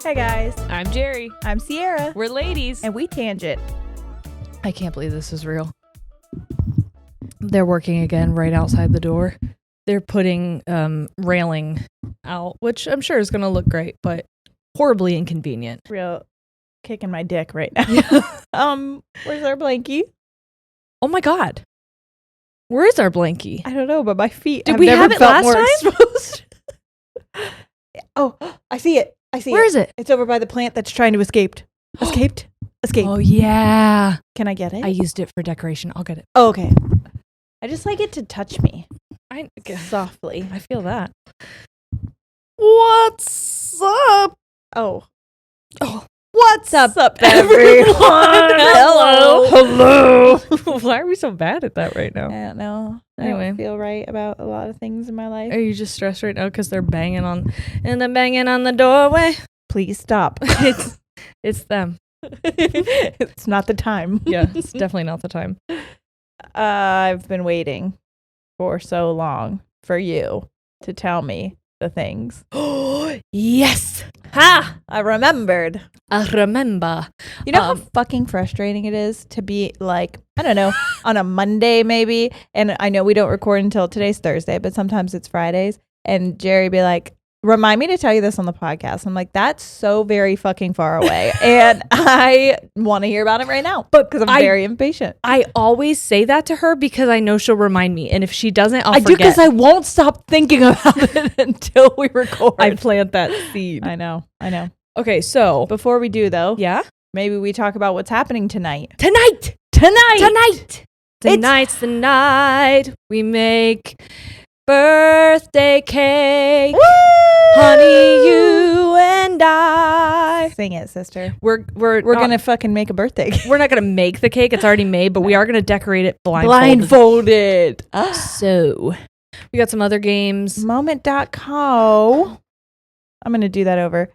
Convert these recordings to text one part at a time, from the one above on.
Hey guys, I'm Jerry. I'm Sierra, We're ladies. and we tangent. I can't believe this is real. They're working again right outside the door. They're putting railing out, which I'm sure is going to look great, but horribly inconvenient. Real kicking my dick right now. Where's our blankie? Oh my God. Where is our blankie? I don't know, but my feet. Did I've we never have it felt last more time? exposed. Oh, I see it. Where is it? It's over by the plant that's trying to escape. Escape. Oh, yeah. Can I get it? I used it for decoration. I'll get it. Oh, okay. I just like it to touch me I softly. I feel that. What's up? Oh. What's up, everyone? Hello. Why are we so bad at that right now? I don't know. I Anyway. don't feel right about a lot of things in my life. Are you just stressed right now because they're banging on the doorway? Please stop. It's them. It's not the time. Yeah, it's definitely not the time. I've been waiting for so long for you to tell me the things. Yes, Ha! I remembered. I remember. You know how fucking frustrating it is to be like, I don't know, on a Monday maybe, and I know we don't record until today's Thursday, but sometimes it's Fridays, and Jerry be like, remind me to tell you this on the podcast. I'm like, that's so very fucking far away, and I want to hear about it right now, but because I'm very impatient. I always say that to her because I know she'll remind me, and if she doesn't, I'll I forget. do because I won't stop thinking about it until we record. I plant that seed. I know. Okay, so Before we do though, yeah, maybe we talk about what's happening tonight. tonight's the night we make birthday cake. Woo! Honey, you and I. Sing it, sister. We're Gonna fucking make a birthday. we're not gonna make the cake. It's already made, but we are gonna decorate it Blindfolded. So we got some other games. Moment.co. I'm gonna do that over.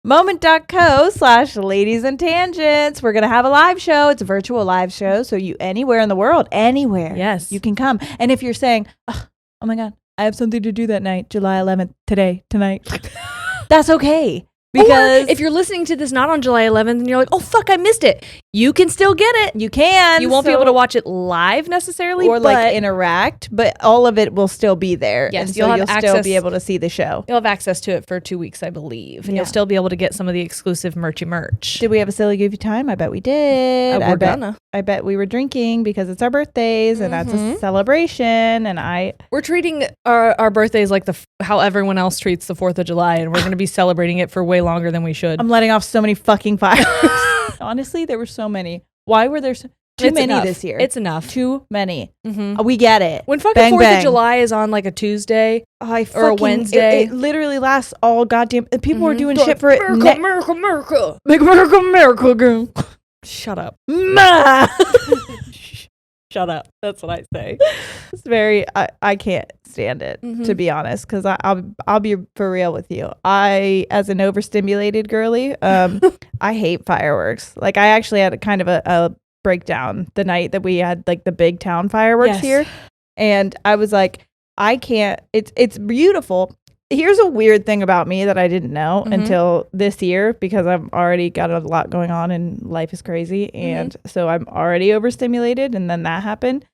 Moment.co/ladies and tangents. We're gonna have a live show. It's a virtual live show, so you anywhere in the world, anywhere, Yes, you can come. And if you're saying, oh my God, I have something to do that night, July 11th, tonight, that's okay. Because or if you're listening to this not on July 11th and you're like, oh fuck, I missed it, you can still get it. you can. You won't be able to watch it live necessarily, or like interact, but all of it will still be there. Yes, and you'll so have you'll still access- be able to see the show. you'll have access to it for 2 weeks, I believe, and Yeah. you'll still be able to get some of the exclusive merch. Did we have a silly goofy time? I bet we did. I bet we were drinking because it's our birthdays and that's a celebration. And We're treating our birthdays like how everyone else treats the 4th of July, and we're going to be celebrating it for way longer than we should. I'm letting off so many fucking fires. Honestly, there were so many. Why were there too many enough. this year? It's enough. Too many. Mm-hmm. We get it. When fucking Bang, 4th bang. of July is on like a Tuesday or a Wednesday. It literally lasts all goddamn. People were doing shit for America, it. America. Make America, America, girl. Shut up. Ma. Shut up. That's what I say. It's very. I can't stand it, to be honest, because I'll be for real with you. As an overstimulated girly, I hate fireworks. Like I actually had a kind of a breakdown the night that we had like the big town fireworks here, and I was like, I can't. It's beautiful. Here's a weird thing about me that I didn't know until this year, because I've already got a lot going on and life is crazy, and so I'm already overstimulated, and then that happened.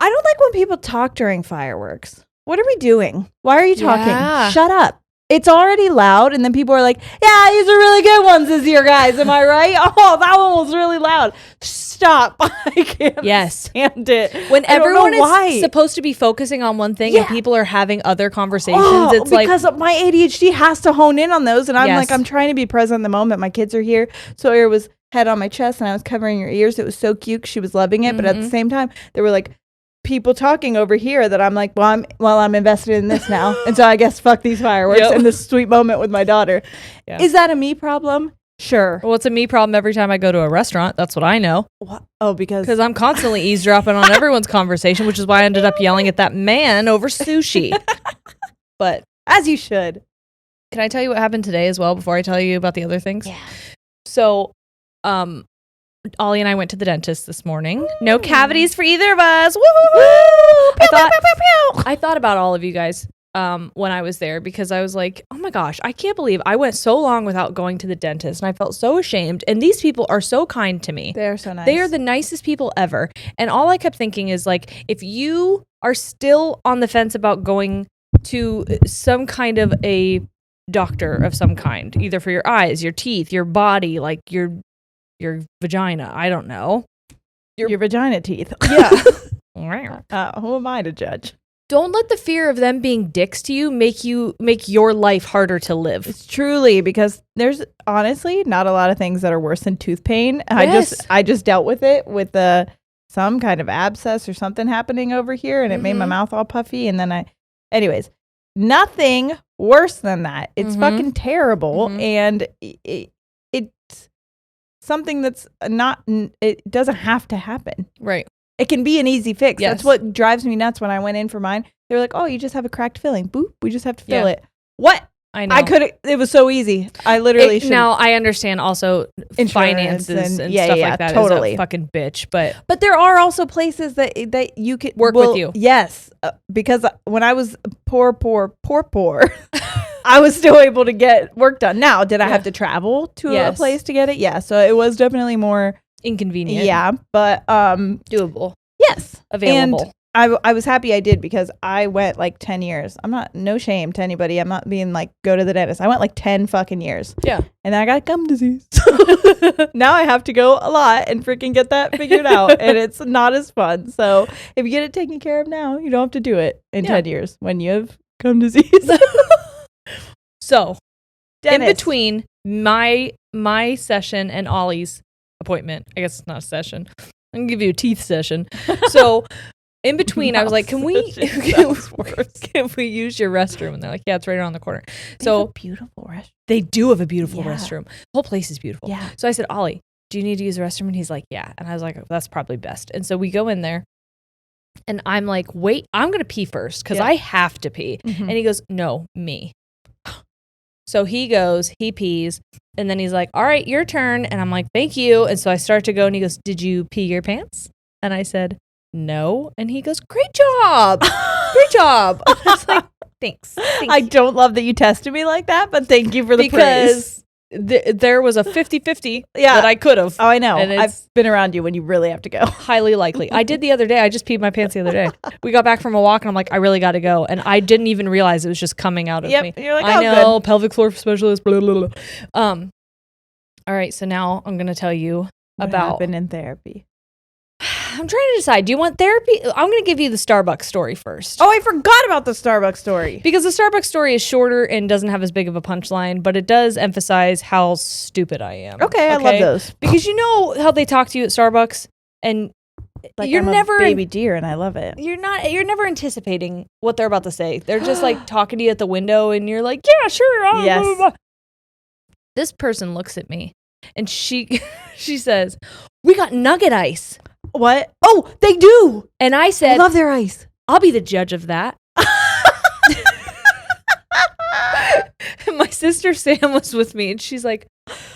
I don't like when people talk during fireworks. What are we doing? Why are you talking? Yeah. Shut up. It's already loud, and then people are like, yeah, these are really good ones this year, guys. Am I right? Oh, that one was really loud. Stop. I can't stand it. When everyone is is supposed to be focusing on one thing and people are having other conversations, it's because my ADHD has to hone in on those, and I'm like, I'm trying to be present in the moment. My kids are here. Sawyer was head on my chest, and I was covering her ears. It was so cute. She was loving it, but at the same time, there were like people talking over here that I'm like, I'm invested in this now, and so I guess fuck these fireworks and this sweet moment with my daughter. Yeah. Is that a me problem? Sure. Well, it's a me problem every time I go to a restaurant. That's what I know. What? Oh, because I'm constantly eavesdropping on everyone's conversation, which is why I ended up yelling at that man over sushi. But as you should. Can I tell you what happened today as well before I tell you about the other things? Yeah. So, Ollie and I went to the dentist this morning. No cavities for either of us. Woo! I thought about all of you guys. when I was there, because I was like, oh my gosh, I can't believe I went so long without going to the dentist, and I felt so ashamed. And these people are so kind to me. They are so nice. They are the nicest people ever. And all I kept thinking is like, if you are still on the fence about going to some kind of a doctor of some kind, either for your eyes, your teeth, your body, like your vagina, I don't know. Your vagina teeth. Yeah. Who am I to judge? Don't let the fear of them being dicks to you make your life harder to live. It's truly, because there's honestly not a lot of things that are worse than tooth pain. Yes. I just dealt with it with some kind of abscess or something happening over here, and it made my mouth all puffy. And then anyways, nothing worse than that. It's fucking terrible, and it's something that's not. It doesn't have to happen. Right. It can be an easy fix. Yes. That's what drives me nuts when I went in for mine. They were like, oh, you just have a cracked filling. Boop. We just have to fill it. What? I know. It was so easy. I literally should. Now, I understand also finances and stuff like that totally. is a fucking bitch. But there are also places that you could work with you. Yes. Because when I was poor, I was still able to get work done. Now, did I have to travel to a place to get it? Yeah. So it was definitely more inconvenient. Yeah, but doable. Yes, available. And I was happy I did, because I went like 10 years. I'm not, no shame to anybody. I'm not being like, go to the dentist. I went like 10 fucking years. Yeah. And then I got gum disease. Now I have to go a lot and freaking get that figured out. And it's not as fun. So if you get it taken care of now, you don't have to do it in 10 years when you have gum disease. So dentist. In between my session and Ollie's appointment, I guess it's not a session, I'm gonna give you a teeth session. So in between, I was like, can we use your restroom? And they're like, yeah, it's right around the corner. So beautiful restroom. They do have a beautiful restroom. The whole place is beautiful. Yeah. So I said, Ollie, do you need to use the restroom? And he's like, yeah. And I was like, oh, that's probably best. And so we go in there, and I'm like, wait, I'm gonna pee first because I have to pee. And he goes, no, me. So he goes, he pees, and then he's like, all right, your turn. And I'm like, thank you. And so I start to go, and he goes, did you pee your pants? And I said, no. And he goes, great job. Great job. I was like, thanks. I don't love that you tested me like that, but thank you for the praise. There was a 50-50 that I could have. Oh, I know. I've been around you when you really have to go. Highly likely. I did the other day. I just peed my pants the other day. We got back from a walk, and I'm like, I really got to go. And I didn't even realize it was just coming out of me. You're like, I know, good. pelvic floor specialist, blah, blah, blah. All right, so now I'm going to tell you what about happened in therapy. I'm trying to decide. Do you want therapy? I'm going to give you the Starbucks story first. Oh, I forgot about the Starbucks story. Because the Starbucks story is shorter and doesn't have as big of a punchline, but it does emphasize how stupid I am. Okay? I love those. Because you know how they talk to you at Starbucks, and like you're I'm never a baby deer, and I love it. You're never anticipating what they're about to say. They're just like talking to you at the window, and you're like, yeah, sure. Yes. Blah, blah, blah. This person looks at me, and she says, we got nugget ice. What? Oh, they do. And I said, I love their ice. I'll be the judge of that. And my sister Sam was with me, and she's like,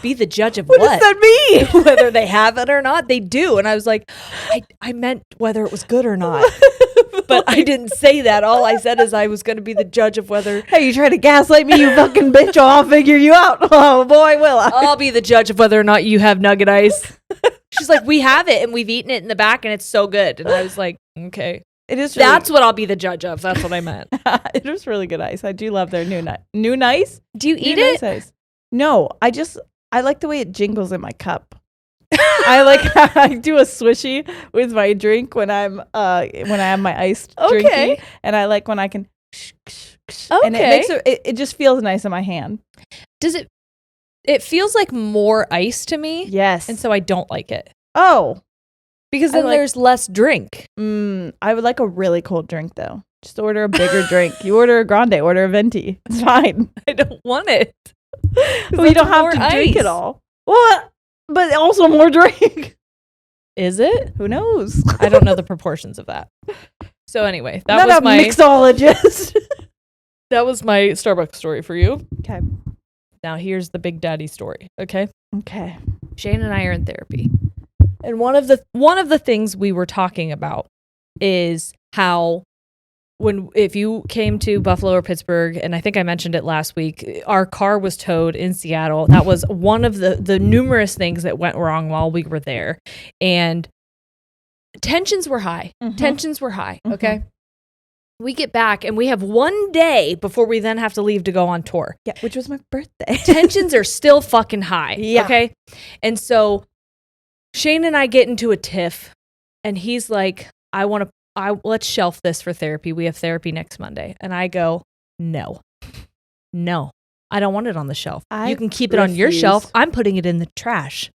be the judge of what? What does that mean? Whether they have it or not, they do. And I was like, I meant whether it was good or not. But I didn't say that. All I said is I was going to be the judge of whether. Hey, you trying to gaslight me, you fucking bitch? I'll figure you out. Oh, boy, will I. I'll be the judge of whether or not you have nugget ice. She's like, we have it, and we've eaten it in the back, and it's so good. And I was like, okay. It is. Really, that's what I'll be the judge of. That's what I meant. It is really good ice. I do love their new nice. Do you eat it? Nice ice. No, I like the way it jingles in my cup. I do a swishy with my drink when I have my iced drinky, and I like when I can. And it makes it just feels nice in my hand. Does it? It feels like more ice to me. Yes. And so I don't like it. Oh. Because then there's less drink. I would like a really cold drink, though. Just order a bigger drink. You order a grande, order a venti. It's fine. I don't want it. Well, you don't have to drink it all. What? But also more drink. Is it? Who knows? I don't know the proportions of that. So anyway, that was my mixologist. That was my Starbucks story for you. Okay. Now here's the Big Daddy story. Okay. Shane and I are in therapy, and one of the things we were talking about is how if you came to Buffalo or Pittsburgh, and I think I mentioned it last week, our car was towed in Seattle. That was one of the numerous things that went wrong while we were there. And tensions were high. Okay. We get back and we have one day before we then have to leave to go on tour. Yeah, which was my birthday. Tensions are still fucking high. Yeah. Okay. And so Shane and I get into a tiff, and he's like, let's shelf this for therapy. We have therapy next Monday. And I go, no, I don't want it on the shelf. You can keep it on your shelf. I'm putting it in the trash.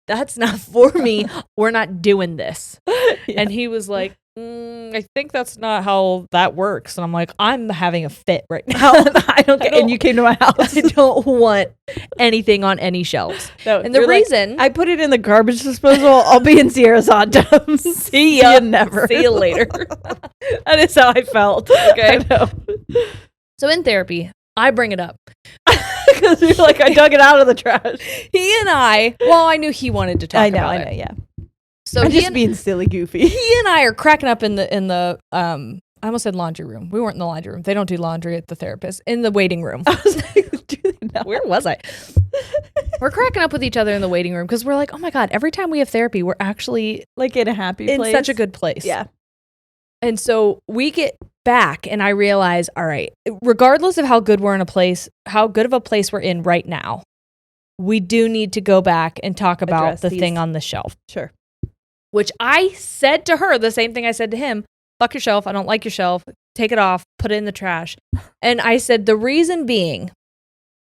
That's not for me. We're not doing this. Yeah. And he was like, I think that's not how that works. And I'm like, I'm having a fit right now. I don't get. And you came to my house. I don't want anything on any shelves. No, and the reason I put it in the garbage disposal, I'll be in Sierra's hot tubs. See ya. See you later. That is how I felt. Okay. I know. So in therapy, I bring it up. Because you're like, I dug it out of the trash. I knew he wanted to talk about it. I know, yeah. So I'm just being silly goofy. He and I are cracking up in the I almost said laundry room. We weren't in the laundry room. They don't do laundry at the therapist. In the waiting room. I was like, do they not? Where was I? We're cracking up with each other in the waiting room because we're like, oh my God, every time we have therapy, we're actually like in a happy place. In such a good place. Yeah. And so we get back and I realize, all right, regardless of how good of a place we're in right now, we do need to go back and talk about the thing on the shelf. Sure. Which I said to her the same thing I said to him. Fuck your shelf. I don't like your shelf. Take it off. Put it in the trash. And I said the reason being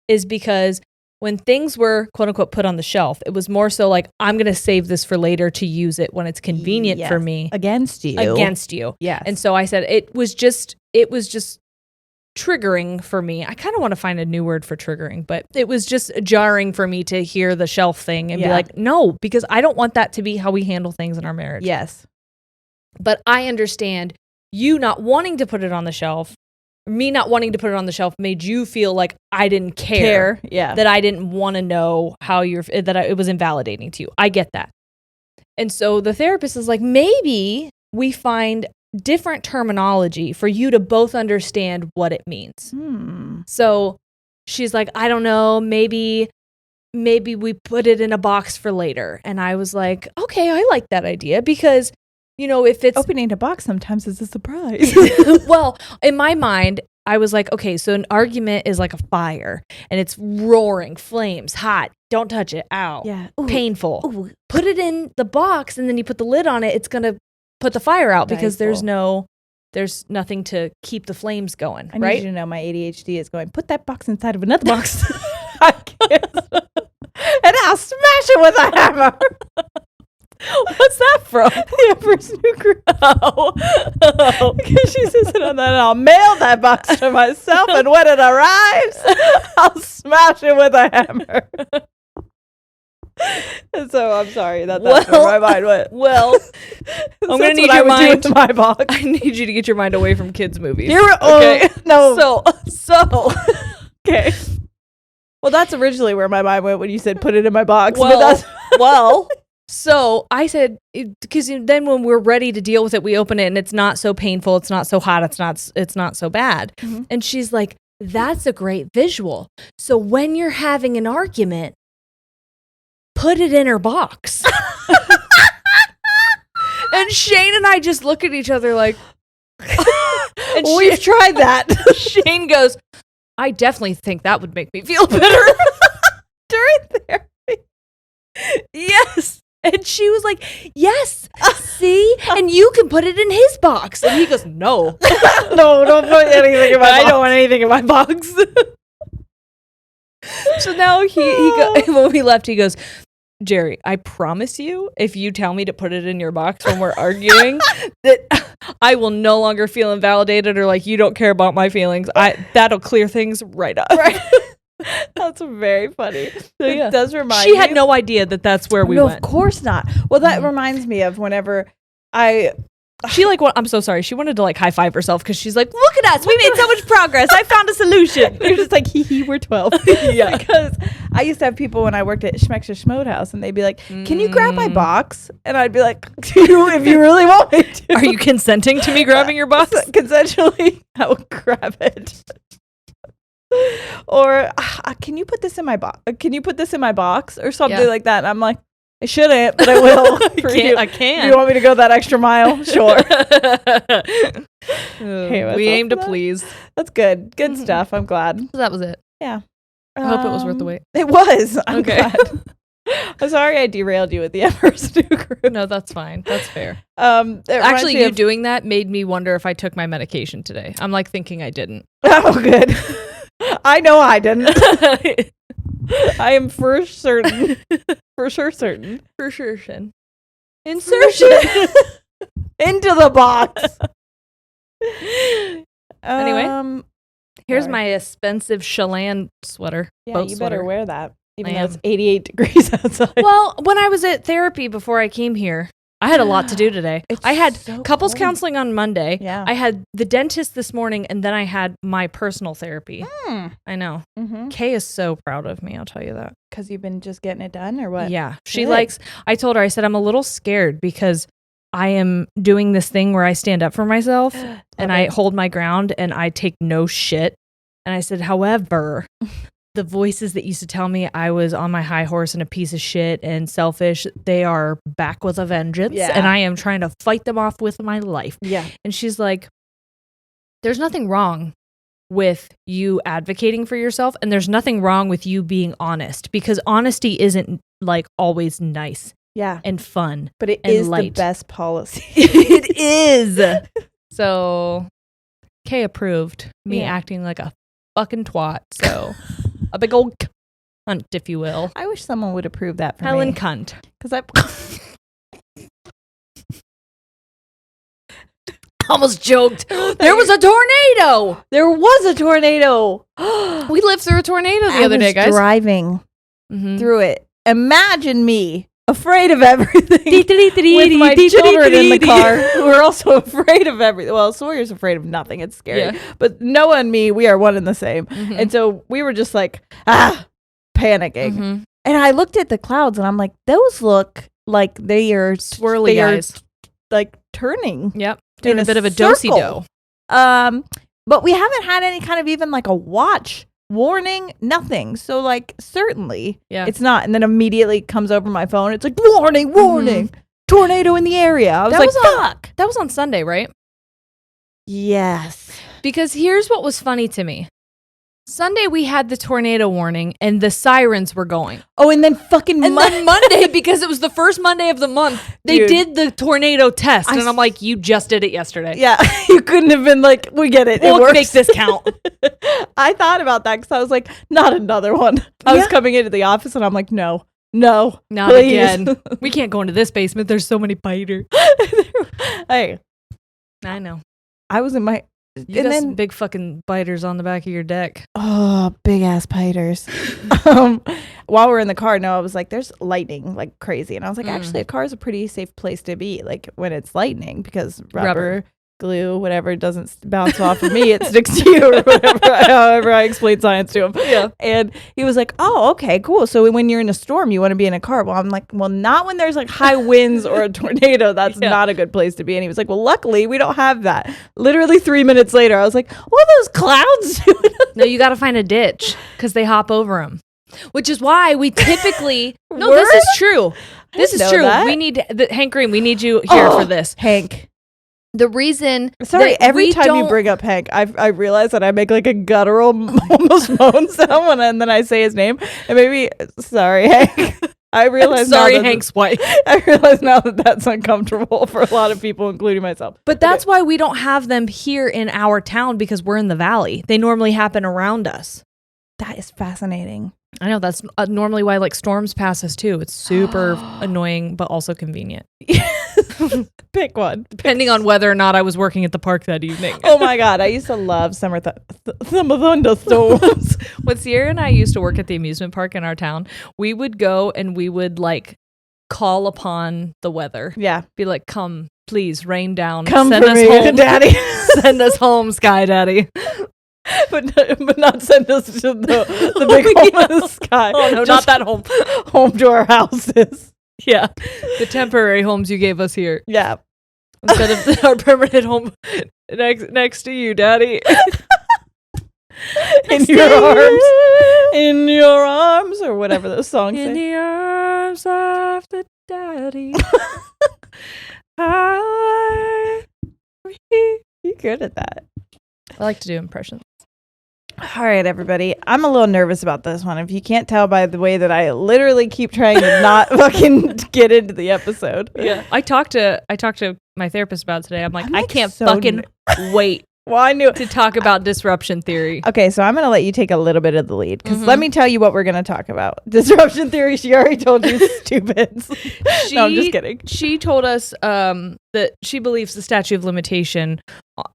is because when things were quote unquote put on the shelf, it was more so like, I'm going to save this for later to use it when it's convenient for me. Against you. Yes. And so I said it was just triggering for me. I kind of want to find a new word for triggering, but it was just jarring for me to hear the shelf thing and be like, no, because I don't want that to be how we handle things in our marriage. Yes. But I understand you not wanting to put it on the shelf, me not wanting to put it on the shelf made you feel like I didn't care. Yeah. That I didn't want to know how it was invalidating to you. I get that. And so the therapist is like, maybe we find different terminology for you to both understand what it means. So she's like, I don't know, maybe we put it in a box for later. And I was like, okay, I like that idea because, if it's opening a box sometimes is a surprise. Well, in my mind, I was like, okay, so an argument is like a fire and it's roaring, flames, hot. Don't touch it. Ow. Yeah. Ooh. Painful. Ooh. Put it in the box and then you put the lid on it. It's going to put the fire out because there's nothing to keep the flames going. I need you to know my ADHD is going, put that box inside of another box. I can't. And I'll smash it with a hammer. What's that from? The Emperor's New Groove. Because she's sitting on that, and I'll mail that box to myself, and when it arrives, I'll smash it with a hammer. And so I'm sorry that's where my mind went. Well, I'm gonna need your mind to my box. I need you to get your mind away from kids' movies. Okay. No. So okay. Well, that's originally where my mind went when you said put it in my box. So I said, because then when we're ready to deal with it, we open it and it's not so painful, it's not so hot, it's not so bad. Mm-hmm. And she's like, that's a great visual. So when you're having an argument, put it in her box. And Shane and I just look at each other like, and we've tried that. Shane goes, I definitely think that would make me feel better. During therapy. Yes. And she was like, yes, see? And you can put it in his box. And he goes, no. No, don't put anything in my box. I don't want anything in my box. So now when we left, he goes, Jerry, I promise you, if you tell me to put it in your box when we're arguing, that I will no longer feel invalidated or like you don't care about my feelings. That'll clear things right up. Right. That's very funny. So, it does remind She had no idea that that's where we went. Of course not. Well, that reminds me of whenever I'm so sorry. She wanted to like high five herself because she's like, look at us. We made so much progress. I found a solution. You're just like, we're 12. Yeah. Because I used to have people when I worked at Schmeck's Schmode House, and they'd be like, "Can you grab my box?" And I'd be like, "If you really want me to." Are you consenting to me grabbing your box? Consensually, I would grab it. Or can you put this in my box? Can you put this in my box or something like that? And I'm like, I shouldn't, but I will. I can. Do you want me to go that extra mile? Sure. We aim to please. That's good. Good stuff. I'm glad. So that was it. Yeah. I hope it was worth the wait. It was. I'm glad. I'm sorry I derailed you with the Everest New Group. No, that's fine. That's fair. Actually, you doing that made me wonder if I took my medication today. I'm like thinking I didn't. Oh, good. I know I didn't. I am for certain. For sure certain. For sure. Insertion into the box. Anyway, here's my expensive Chelan sweater. Yeah, you better wear that. Even though it's 88 degrees outside. Well, when I was at therapy before I came here, I had a lot to do today. I had couples counseling on Monday. Yeah. I had the dentist this morning, and then I had my personal therapy. I know. Mm-hmm. Kay is so proud of me, I'll tell you that. Because you've been just getting it done, or what? Yeah. She likes, I told her, I said, I'm a little scared because I am doing this thing where I stand up for myself and I hold my ground and I take no shit. And I said, however, the voices that used to tell me I was on my high horse and a piece of shit and selfish, they are back with a vengeance. Yeah. And I am trying to fight them off with my life. Yeah. And she's like, there's nothing wrong with you advocating for yourself. And there's nothing wrong with you being honest, because honesty isn't like always nice. Yeah. And fun. But it is the best policy. It is. So Kay approved me acting like a fucking twat. So a big old cunt, if you will. I wish someone would approve that for Helen me. cunt. Because I almost joked. There was a tornado. There was a tornado. We lived through a tornado the other day, guys. Driving through it. Imagine me afraid of everything with my children in the car who are also afraid of everything. Well, Sawyer's afraid of nothing. It's scary. Yeah. But Noah and me, we are one and the same. And so we were just like, panicking. And I looked at the clouds and I'm like, those look like they are swirly eyes. Like turning. Yep. Doing a bit of a do-si-do. But we haven't had any kind of even like a watch warning, nothing. So like certainly it's not. And then immediately comes over my phone. It's like warning, tornado in the area. I was like, fuck. That was on Sunday, right? Yes. Because here's what was funny to me. Sunday we had the tornado warning and the sirens were going. Oh, and then fucking Monday, because it was the first Monday of the month, they did the tornado test. And I'm like, you just did it yesterday. Yeah. You couldn't have been like, we get it. We'll make this count. I thought about that because I was like, not another one. I was coming into the office and I'm like, no, not please. Again. We can't go into this basement. There's so many biters. Hey. I know. I was in my... You got some big fucking biters on the back of your deck. Oh, big ass biters. While we're in the car, Noah was like, there's lightning like crazy. And I was like, actually, a car is a pretty safe place to be, like when it's lightning, because rubber, glue, whatever doesn't bounce off of me, it sticks to you or whatever, however I explain science to him. Yeah. And he was like, oh, okay, cool. So when you're in a storm, you want to be in a car. Well, I'm like, well, not when there's like high winds or a tornado. That's not a good place to be. And he was like, well, luckily we don't have that. Literally 3 minutes later, I was like, what are those clouds doing? No, you got to find a ditch because they hop over them. Which is why we typically... No, this is true. This is true. That. We need... Hank Green, we need you here for this. Hank. The reason... Sorry, every time you bring up Hank, I realize that I make like a guttural, almost moan sound and then I say his name. And maybe... Sorry, Hank. I realize sorry, Hank's wife. I realize now that that's uncomfortable for a lot of people, including myself. But that's why we don't have them here in our town, because we're in the valley. They normally happen around us. That is fascinating. I know, that's normally why like storms pass us too. It's super annoying, but also convenient. Pick one. Depending on whether or not I was working at the park that evening. Oh my God. I used to love summer thunderstorms. When Sierra and I used to work at the amusement park in our town, we would go and we would like call upon the weather. Yeah. Be like, come, please, rain down. Come send us home, Daddy. Send us home, Sky Daddy. but not send us to the big home in the sky. Oh no, not that home. Home to our houses. Yeah, the temporary homes you gave us here. Yeah, instead of our permanent home next to you, Daddy. In your arms, or whatever those songs in say. the arms of the Daddy. You're good at that. I like to do impressions. All right, everybody. I'm a little nervous about this one. If you can't tell by the way that I literally keep trying to not fucking get into the episode. Yeah. I talked to my therapist about it today. I'm like, I can't so fucking wait Well, I knew to talk about disruption theory. Okay, so I'm going to let you take a little bit of the lead because let me tell you what we're going to talk about. Disruption theory, she already told you, stupids. No, I'm just kidding. She told us that she believes the statute of limitation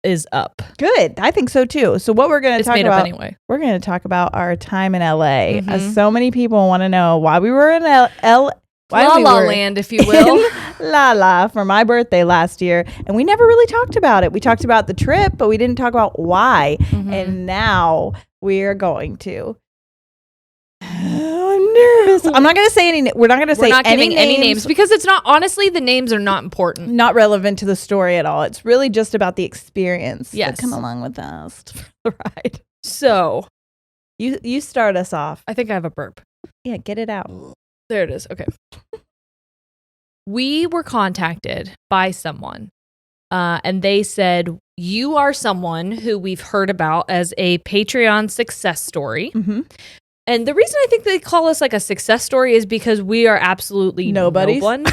is up. Good. I think so too. So what we're going to talk about anyway. We're going to talk about our time in LA. So many people want to know why we were in La La Land, if you will. La La for my birthday last year. And we never really talked about it. We talked about the trip, but we didn't talk about why. And now we are going to. I'm nervous. I'm not going to say any. We're not going to say any names because it's not. Honestly, the names are not important. Not relevant to the story at all. It's really just about the experience. Yes. That come along with us. Right. So you start us off. I think I have a burp. Yeah, get it out. There it is. Okay. We were contacted by someone, and they said, you are someone who we've heard about as a Patreon success story. And the reason I think they call us like a success story is because we are absolutely nobodies. No one.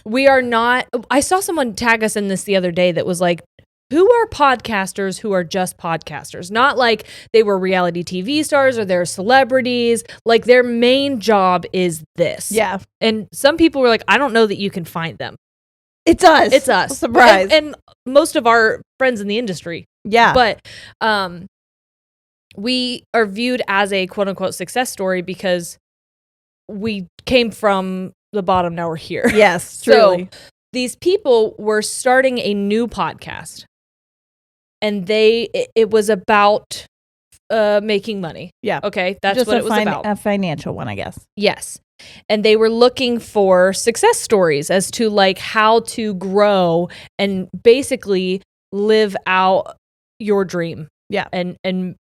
We are not. I saw someone tag us in this the other day that was like, who are podcasters who are just podcasters? Not like they were reality TV stars or they're celebrities. Like their main job is this. Yeah. And some people were like, I don't know that you can find them. It's us. It's us. Surprise. And most of our friends in the industry. Yeah. But we are viewed as a quote unquote success story because we came from the bottom. Now we're here. Yes, truly. So these people were starting a new podcast. And it was about making money. Yeah. Okay. That's just what it was about. A financial one, I guess. Yes. And they were looking for success stories as to like how to grow and basically live out your dream. Yeah. And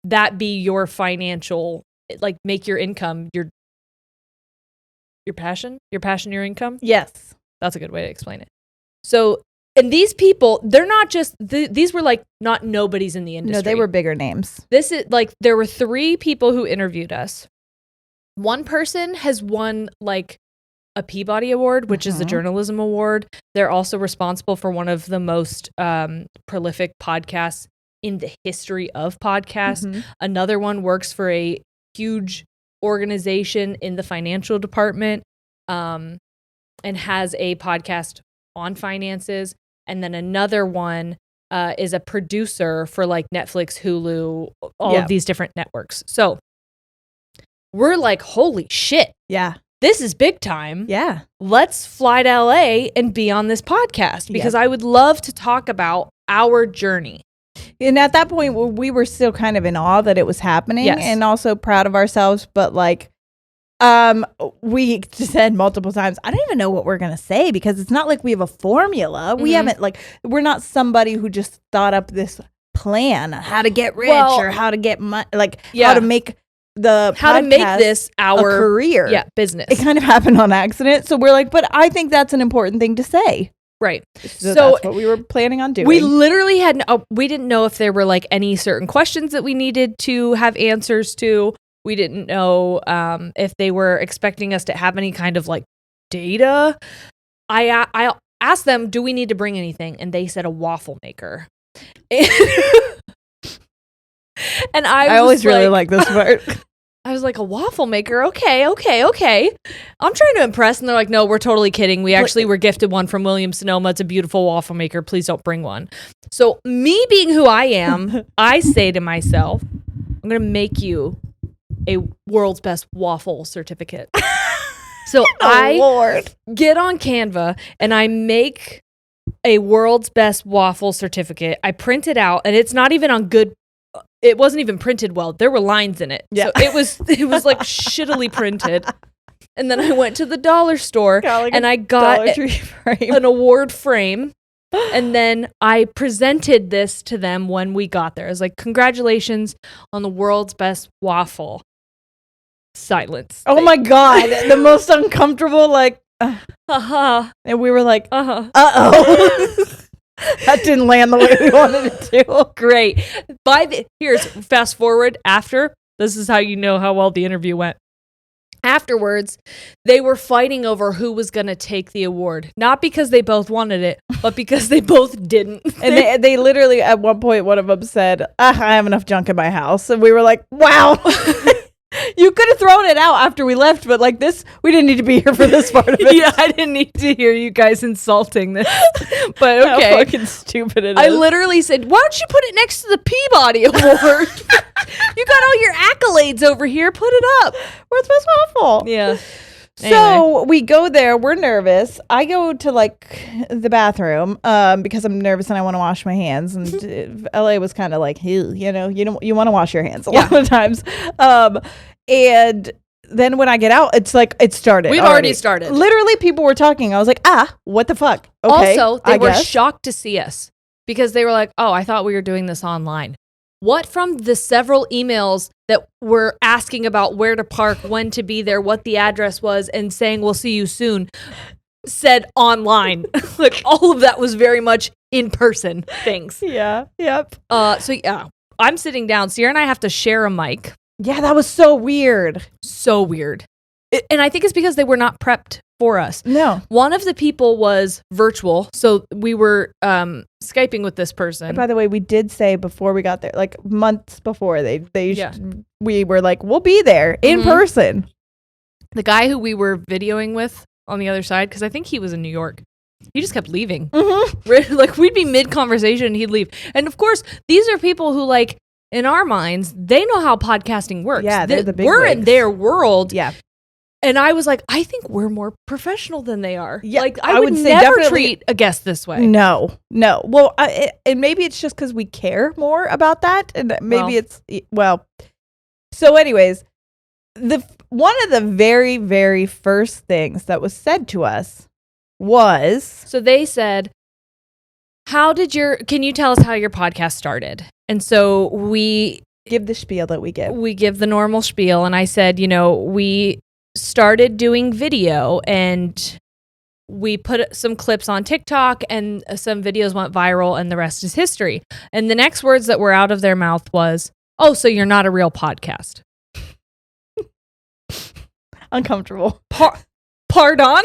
that be your financial, like make your income, your passion, your income. Yes. That's a good way to explain it. So, and these people, they're not just, these were like not nobodies in the industry. No, they were bigger names. This is like, there were 3 people who interviewed us. One person has won like a Peabody Award, which is a journalism award. They're also responsible for one of the most prolific podcasts in the history of podcasts. Another one works for a huge organization in the financial department and has a podcast on finances. And then another one is a producer for like Netflix, Hulu, all of these different networks. So we're like, holy shit. Yeah. This is big time. Yeah. Let's fly to LA and be on this podcast because I would love to talk about our journey. And at that point, we were still kind of in awe that it was happening and also proud of ourselves. But like, we said multiple times, I don't even know what we're going to say because it's not like we have a formula. We haven't we're not somebody who just thought up this plan, how to get rich or how to get money, how to make how to make this our career. Yeah. Business. It kind of happened on accident. So we're like, but I think that's an important thing to say. Right. So that's what we were planning on doing. We literally we didn't know if there were like any certain questions that we needed to have answers to. We didn't know if they were expecting us to have any kind of like data. I asked them, do we need to bring anything? And they said a waffle maker. And I always really like this part. I was like, a waffle maker? Okay. I'm trying to impress. And they're like, no, we're totally kidding. We actually were gifted one from Williams-Sonoma. It's a beautiful waffle maker. Please don't bring one. So me being who I am, I say to myself, I'm going to make you a world's best waffle certificate. So I get on Canva and I make a world's best waffle certificate. I print it out and it's not even on good it wasn't even printed well. There were lines in it. Yeah. So it was like shittily printed. And then I went to the dollar store and I got an award frame. And then I presented this to them when we got there. I was like, congratulations on the world's best waffle. Silence. Oh my God. The most uncomfortable, like, and we were like, uh-oh. That didn't land the way we wanted it to. Great. Here's fast forward after. This is how you know how well the interview went. Afterwards, they were fighting over who was going to take the award. Not because they both wanted it, but because they both didn't. And they literally, at one point, one of them said, I have enough junk in my house. And we were like, wow. You could have thrown it out after we left, but like this, we didn't need to be here for this part of it. Yeah, I didn't need to hear you guys insulting this. But okay. How fucking stupid it is. I literally said, why don't you put it next to the Peabody Award? You got all your accolades over here. Put it up. Where's Miss Waffle? Yeah. So we go there. We're nervous. I go to like the bathroom because I'm nervous and I want to wash my hands. And LA was kind of like, you want to wash your hands a lot of times. And then when I get out, it's like it started. We've already started. Literally, people were talking. I was like, what the fuck? Okay, also, they were shocked to see us because they were like, oh, I thought we were doing this online. What from the several emails that were asking about where to park, when to be there, what the address was, and saying we'll see you soon, said online. Like all of that was very much in person things. Yeah. Yep. So yeah, I'm sitting down. Sierra and I have to share a mic. Yeah, that was so weird. So weird. And I think it's because they were not prepped for us. No. One of the people was virtual. So we were Skyping with this person. And by the way, we did say before we got there, like months before we were like, we'll be there in person. The guy who we were videoing with on the other side, because I think he was in New York, he just kept leaving. Like we'd be mid-conversation and he'd leave. And of course, these are people who like, in our minds, they know how podcasting works. Yeah, they're the big We're wigs. in their world. Yeah. And I was like, I think we're more professional than they are. Yeah, like I would say never treat a guest this way. No. Well, and maybe it's just because we care more about that, and maybe So, anyways, one of the very, very first things that was said to us was, so they said, can you tell us how your podcast started? And so we give the spiel that we give. We give the normal spiel. And I said, we started doing video and we put some clips on TikTok and some videos went viral and the rest is history. And the next words that were out of their mouth was, oh, so you're not a real podcast. Uncomfortable. Pardon?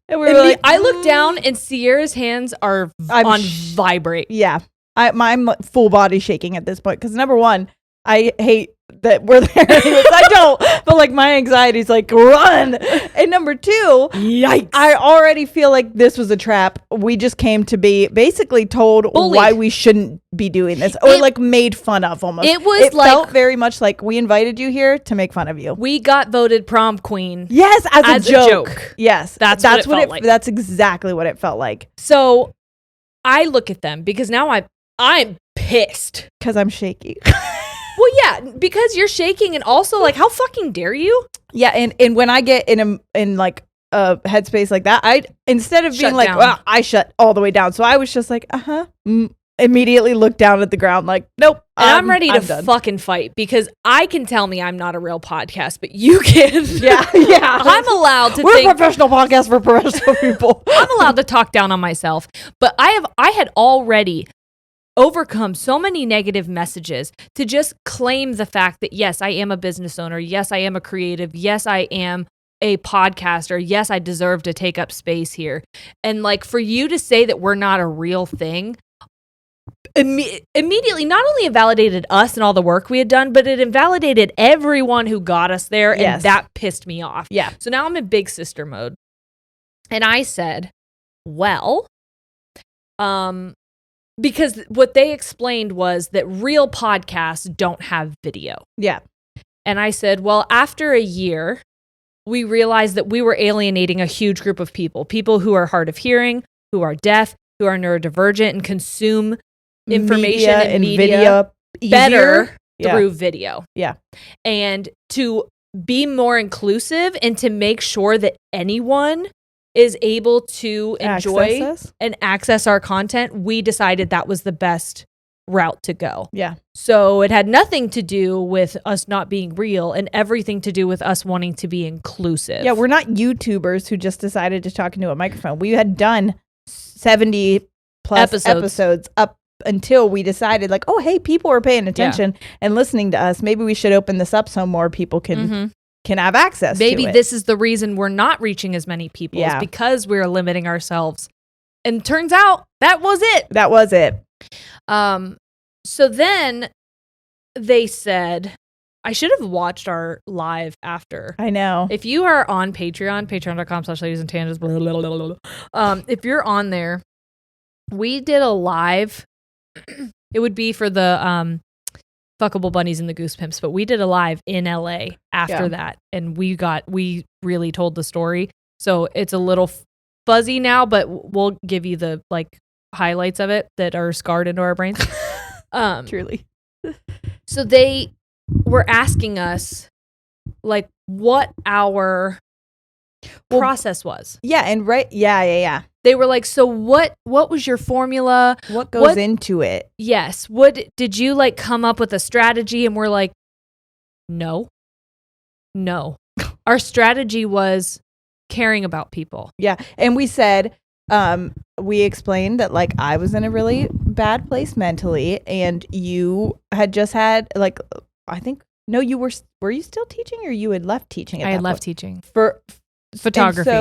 And we were like, I looked down and Sierra's hands are on vibrate. Yeah. I'm full body shaking at this point because number one, I hate that we're there. I don't, but like my anxiety is like run. And number two, yikes! I already feel like this was a trap. We just came to be basically told bullied. Why we shouldn't be doing this, or like made fun of almost. It felt very much like we invited you here to make fun of you. We got voted prom queen. Yes, as a joke. Yes, that's what it felt like. That's exactly what it felt like. So I look at them because now I'm pissed because I'm shaky. Well, yeah, because you're shaking, and also like, how fucking dare you? Yeah, and when I get in like a headspace like that, I instead of being like, well, I shut all the way down. So I was just like, immediately look down at the ground like, nope. And I'm ready to fucking fight because I can tell me I'm not a real podcast, but you can. Yeah. I'm allowed to. We're a professional podcast for professional people. I'm allowed to talk down on myself, but I had already overcome so many negative messages to just claim the fact that yes, I am a business owner. Yes, I am a creative. Yes, I am a podcaster. Yes, I deserve to take up space here. And like for you to say that we're not a real thing immediately not only invalidated us and all the work we had done, but it invalidated everyone who got us there. And that pissed me off. Yeah. So now I'm in big sister mode. And I said, well, because what they explained was that real podcasts don't have video. Yeah. And I said, well, after a year, we realized that we were alienating a huge group of people who are hard of hearing, who are deaf, who are neurodivergent and consume information and media better Yeah. through video. Yeah. And to be more inclusive and to make sure that anyone is able to enjoy and access our content, we decided that was the best route to go. Yeah. So it had nothing to do with us not being real and everything to do with us wanting to be inclusive. Yeah, we're not YouTubers who just decided to talk into a microphone. We had done 70 plus episodes up until we decided like, oh, hey, people are paying attention and listening to us. Maybe we should open this up so more people can have access to it. Maybe this is the reason we're not reaching as many people is because we're limiting ourselves. And turns out that was it. That was it. So then they said, I should have watched our live after. I know. If you are on Patreon, patreon.com/ladiesandtangents, if you're on there, we did a live. It would be for the Fuckable Bunnies and the Goose Pimps, but we did a live in LA after that. And we really told the story. So it's a little fuzzy now, but we'll give you the like highlights of it that are scarred into our brains. Truly. So they were asking us like what our process was. Yeah, and yeah. They were like, so what was your formula? What goes into it? Yes. What did you like come up with a strategy? And we're like, no. Our strategy was caring about people. Yeah. And we said, we explained that like I was in a really bad place mentally and you had just had like, I think, no, were you still teaching or you had left teaching? I had left teaching. For photography.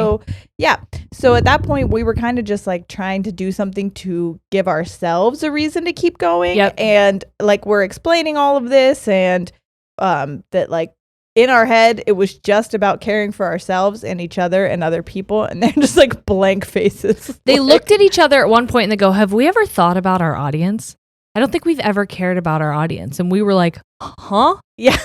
So at that point we were kind of just like trying to do something to give ourselves a reason to keep going. Yep. And like we're explaining all of this and that like in our head it was just about caring for ourselves and each other and other people, and they're just like blank faces. They looked at each other at one point and they go, have we ever thought about our audience? I don't think we've ever cared about our audience. And we were like, huh? Yeah.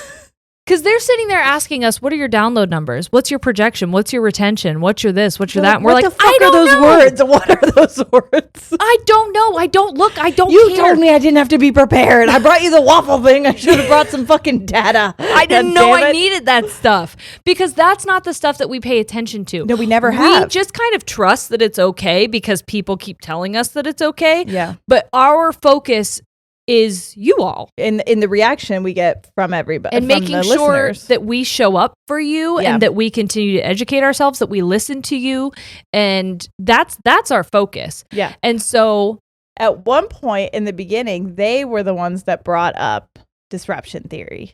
Because they're sitting there asking us, what are your download numbers? What's your projection? What's your retention? What's your this? What's your that? And we're like, I don't know. What are those words? I don't know. I don't look. I don't You care. told me I didn't have to be prepared. I brought you the waffle thing. I should have brought some fucking data. I didn't know I needed that stuff. Because that's not the stuff that we pay attention to. No, we never have. We just kind of trust that it's okay because people keep telling us that it's okay. Yeah. But our focus is you all in the reaction we get from everybody and making sure that we show up for you and that we continue to educate ourselves, that we listen to you, and that's our focus. Yeah. And so at one point in the beginning they were the ones that brought up disruption theory,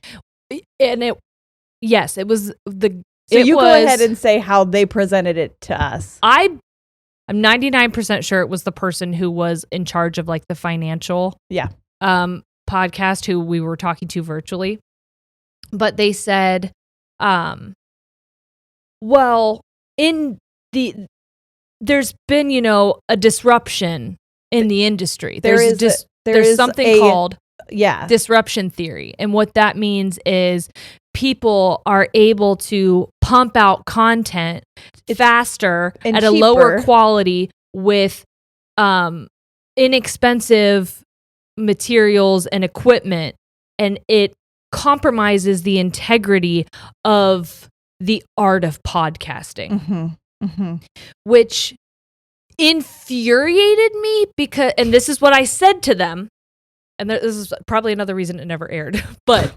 and it was the so you go ahead and say how they presented it to us. I'm 99% sure it was the person who was in charge of like the financial podcast who we were talking to virtually. But they said, well, there's been, a disruption in the industry. There's something called disruption theory. And what that means is people are able to pump out content faster and at a lower quality with inexpensive materials and equipment, and it compromises the integrity of the art of podcasting, which infuriated me because, and this is what I said to them, and this is probably another reason it never aired, but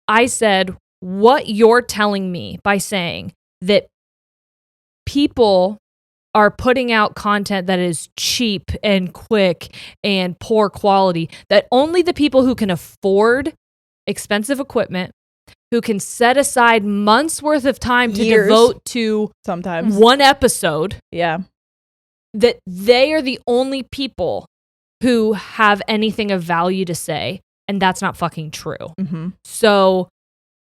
I said, what you're telling me by saying that people are putting out content that is cheap and quick and poor quality, that only the people who can afford expensive equipment, who can set aside months worth of time to devote to sometimes one episode, that they are the only people who have anything of value to say, and that's not fucking true. So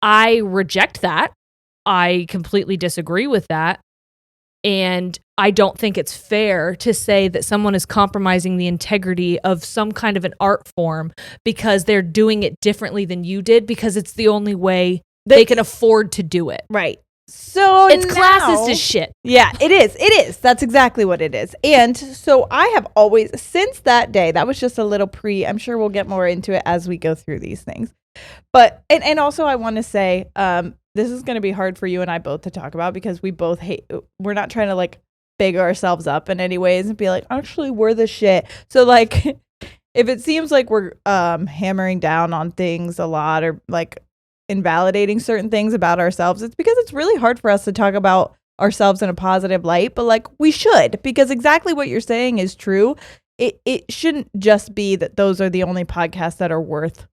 I reject that. I completely disagree with that. And I don't think it's fair to say that someone is compromising the integrity of some kind of an art form because they're doing it differently than you did, because it's the only way they can afford to do it. Right. So it's classist as shit. Yeah, it is. It is. That's exactly what it is. And so I have always, since that day, that was just a little I'm sure we'll get more into it as we go through these things. But, and also I want to say, this is going to be hard for you and I both to talk about because we both we're not trying to like big ourselves up in any ways and be like, actually, we're the shit. So like, if it seems like we're hammering down on things a lot or like invalidating certain things about ourselves, it's because it's really hard for us to talk about ourselves in a positive light, but like we should, because exactly what you're saying is true. It shouldn't just be that those are the only podcasts that are worth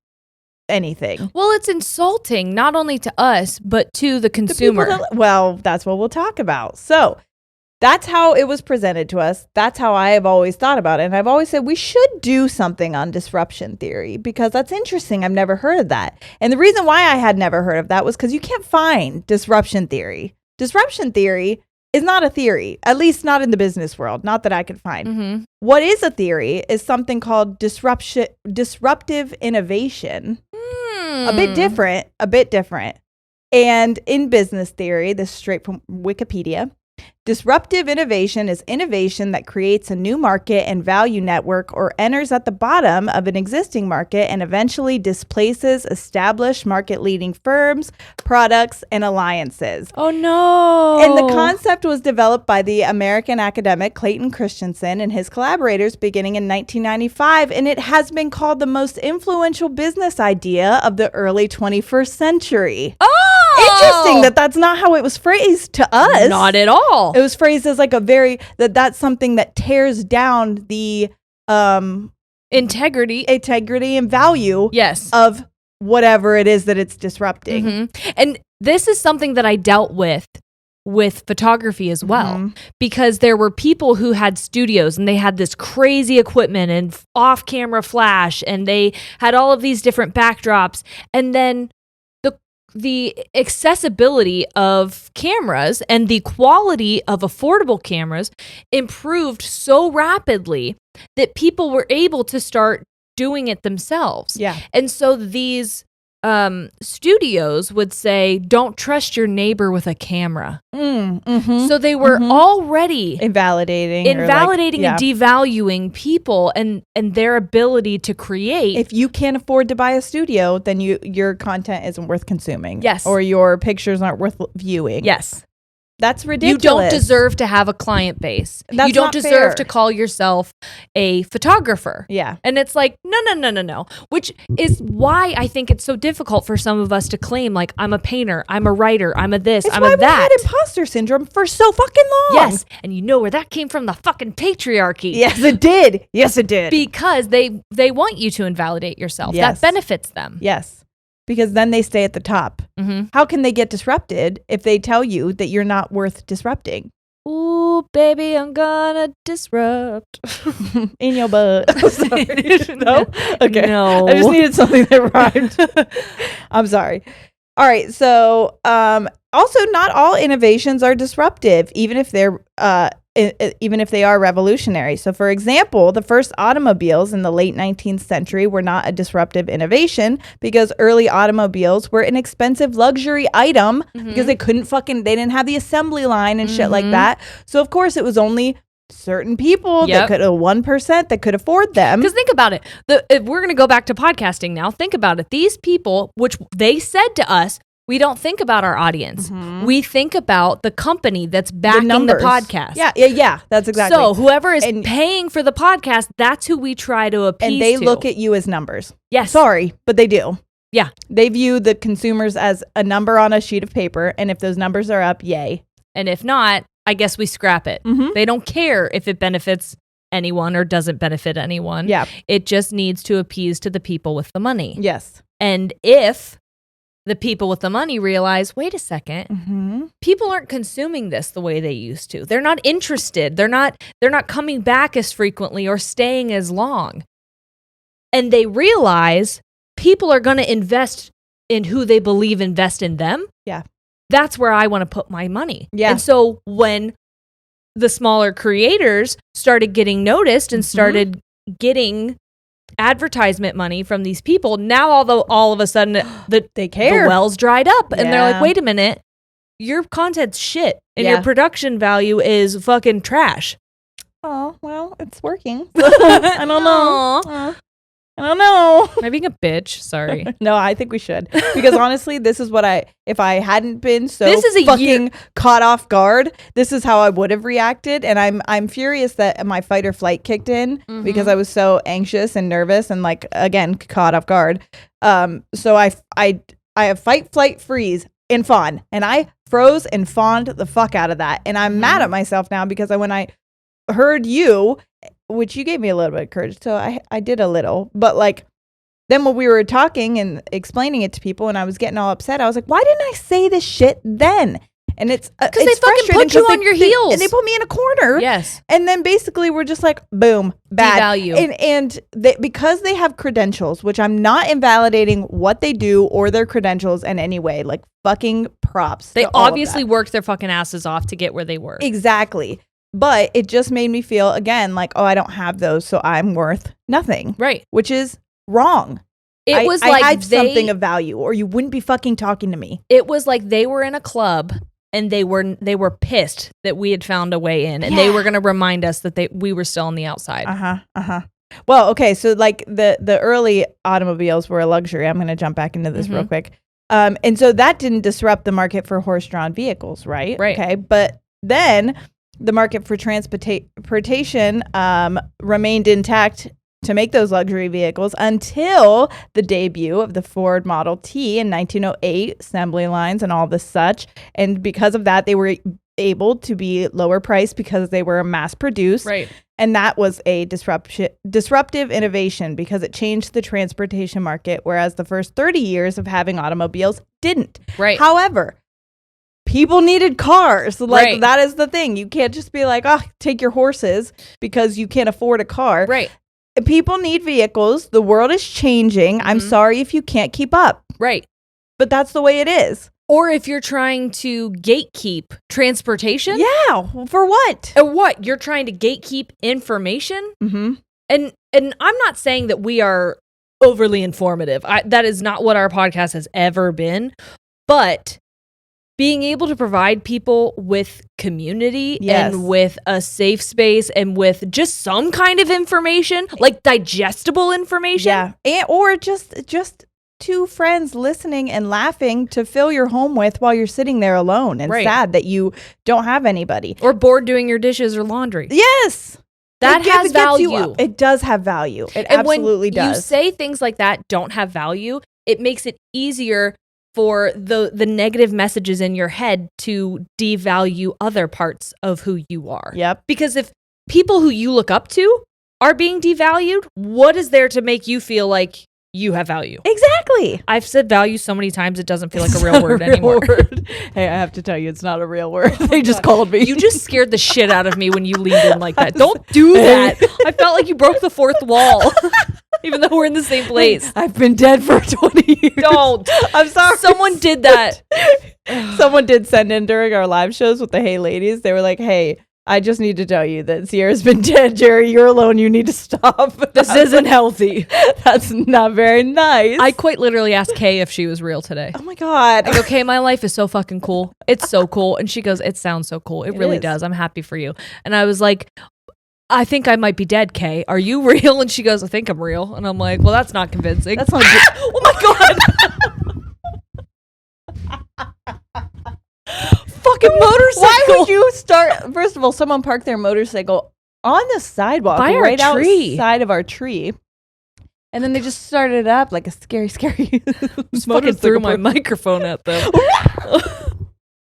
anything. Well, it's insulting not only to us but to the consumer. Well, that's what we'll talk about. So that's how it was presented to us. That's how I have always thought about it. And I've always said we should do something on disruption theory because that's interesting. I've never heard of that. And the reason why I had never heard of that was because you can't find disruption theory. Disruption theory is not a theory, at least not in the business world, not that I could find. Mm-hmm. What is a theory is something called disruptive innovation. A bit different. And in business theory, this is straight from Wikipedia, disruptive innovation is innovation that creates a new market and value network or enters at the bottom of an existing market and eventually displaces established market-leading firms, products, and alliances. Oh, no. And the concept was developed by the American academic Clayton Christensen and his collaborators beginning in 1995, and it has been called the most influential business idea of the early 21st century. Oh! Interesting that that's not how it was phrased to us. Not at all. It was phrased as like that's something that tears down the integrity and value of whatever it is that it's disrupting. Mm-hmm. And this is something that I dealt with photography as well, because there were people who had studios and they had this crazy equipment and off-camera flash and they had all of these different backdrops, and then the accessibility of cameras and the quality of affordable cameras improved so rapidly that people were able to start doing it themselves. Yeah. And so these studios would say, don't trust your neighbor with a camera. So they were already invalidating and devaluing people and their ability to create. If you can't afford to buy a studio, then your content isn't worth consuming. Yes. Or your pictures aren't worth viewing. Yes. That's ridiculous. You don't deserve to have a client base. That's you don't not deserve fair. to call yourself a photographer. Yeah. And it's like, no. Which is why I think it's so difficult for some of us to claim, like, I'm a painter, I'm a writer, I'm a this, I'm a that. It's why we had imposter syndrome for so fucking long. Yes. And you know where that came from? The fucking patriarchy. Yes, it did. Yes, it did. Because they want you to invalidate yourself. Yes. That benefits them. Yes. Because then they stay at the top. How can they get disrupted if they tell you that you're not worth disrupting? Ooh, baby, I'm gonna disrupt. In your butt. Sorry. No? Okay. No. I just needed something that rhymed. I'm sorry. All right. So also not all innovations are disruptive, even if they are revolutionary. So for example, the first automobiles in the late 19th century were not a disruptive innovation because early automobiles were an expensive luxury item because they didn't have the assembly line and shit like that. So of course it was only certain people that could 1% that could afford them. Because think about it. If we're going to go back to podcasting now. Think about it. These people, which they said to us, we don't think about our audience. We think about the company that's backing the podcast. Yeah. That's exactly. So whoever is paying for the podcast, that's who we try to appease and they to. look at you as numbers. Yes. Sorry, but they do. Yeah. They view the consumers as a number on a sheet of paper, and if those numbers are up, yay. And if not, I guess we scrap it. They don't care if it benefits anyone or doesn't benefit anyone. Yeah. It just needs to appease to the people with the money. Yes. And if the people with the money realize, wait a second, people aren't consuming this the way they used to. They're not interested. They're not coming back as frequently or staying as long. And they realize people are going to invest in who they believe invest in them. Yeah. That's where I want to put my money. Yeah. And so when the smaller creators started getting noticed and started getting advertisement money from these people, now although all of a sudden they care, the well's dried up and they're like, wait a minute, your content's shit and your production value is fucking trash. Oh, well, it's working. I don't know. I don't know. Am I being a bitch? Sorry. No, I think we should. Because honestly, this is what if I hadn't been so caught off guard, this is how I would have reacted. And I'm furious that my fight or flight kicked in because I was so anxious and nervous and like, again, caught off guard. So I have fight, flight, freeze, and fawn. And I froze and fawned the fuck out of that. And I'm mad at myself now because when I heard you, which you gave me a little bit of courage, so I did a little, but like then when we were talking and explaining it to people and I was getting all upset, I was like, why didn't I say this shit then? And it's because they fucking put you on your heels and they put me in a corner. Yes. And then basically we're just like, boom, bad. Devalue. And because they have credentials, which I'm not invalidating what they do or their credentials in any way, like fucking props. They obviously worked their fucking asses off to get where they were. Exactly. But it just made me feel, again, like, oh, I don't have those, so I'm worth nothing. Right. Which is wrong. It was like I had something of value, or you wouldn't be fucking talking to me. It was like they were in a club, and they were pissed that we had found a way in, and they were going to remind us that we were still on the outside. Well, okay, so like the early automobiles were a luxury. I'm going to jump back into this real quick. And so that didn't disrupt the market for horse-drawn vehicles, right? Right. Okay, but then the market for transportation remained intact to make those luxury vehicles until the debut of the Ford Model T in 1908, assembly lines and all the such. And because of that, they were able to be lower priced because they were mass produced. Right. And that was a disruptive innovation because it changed the transportation market, whereas the first 30 years of having automobiles didn't. Right. However, people needed cars. Like, that is the thing. You can't just be like, oh, take your horses because you can't afford a car. Right. People need vehicles. The world is changing. I'm sorry if you can't keep up. Right. But that's the way it is. Or if you're trying to gatekeep transportation. Yeah. For what? Or what? You're trying to gatekeep information? Mm-hmm. And I'm not saying that we are overly informative. That is not what our podcast has ever been. But being able to provide people with community and with a safe space and with just some kind of information, like digestible information. Yeah. Or just two friends listening and laughing to fill your home with while you're sitting there alone and sad that you don't have anybody. Or bored doing your dishes or laundry. Yes. That has value. It does have value. It absolutely does. When you say things like that don't have value, it makes it easier for the negative messages in your head to devalue other parts of who you are. Yep. Because if people who you look up to are being devalued, what is there to make you feel like you have value? Exactly. I've said value so many times it doesn't feel like a real word anymore. Hey, I have to tell you, it's not a real word. They just called me. You just scared the shit out of me when you leaned in like that. Don't do that. I felt like you broke the fourth wall. Even though we're in the same place. I've been dead for 20 years. Don't. I'm sorry. Someone did that. Someone did send in during our live shows with the Hey Ladies. They were like, hey, I just need to tell you that Sierra's been dead. Jerry, you're alone. You need to stop. This isn't healthy. That's not very nice. I quite literally asked Kay if she was real today. Oh my God. I go, Kay, my life is so fucking cool. It's so cool. And she goes, it sounds so cool. It really does. I'm happy for you. And I was like, I think I might be dead, Kay. Are you real? And she goes, I think I'm real. And I'm like, well, that's not convincing. That's not oh my God. Fucking motorcycle. Why would you start? First of all, someone parked their motorcycle on the sidewalk by right our tree. Outside of our tree. And then they just started it up like a scary just fucking threw my microphone at them.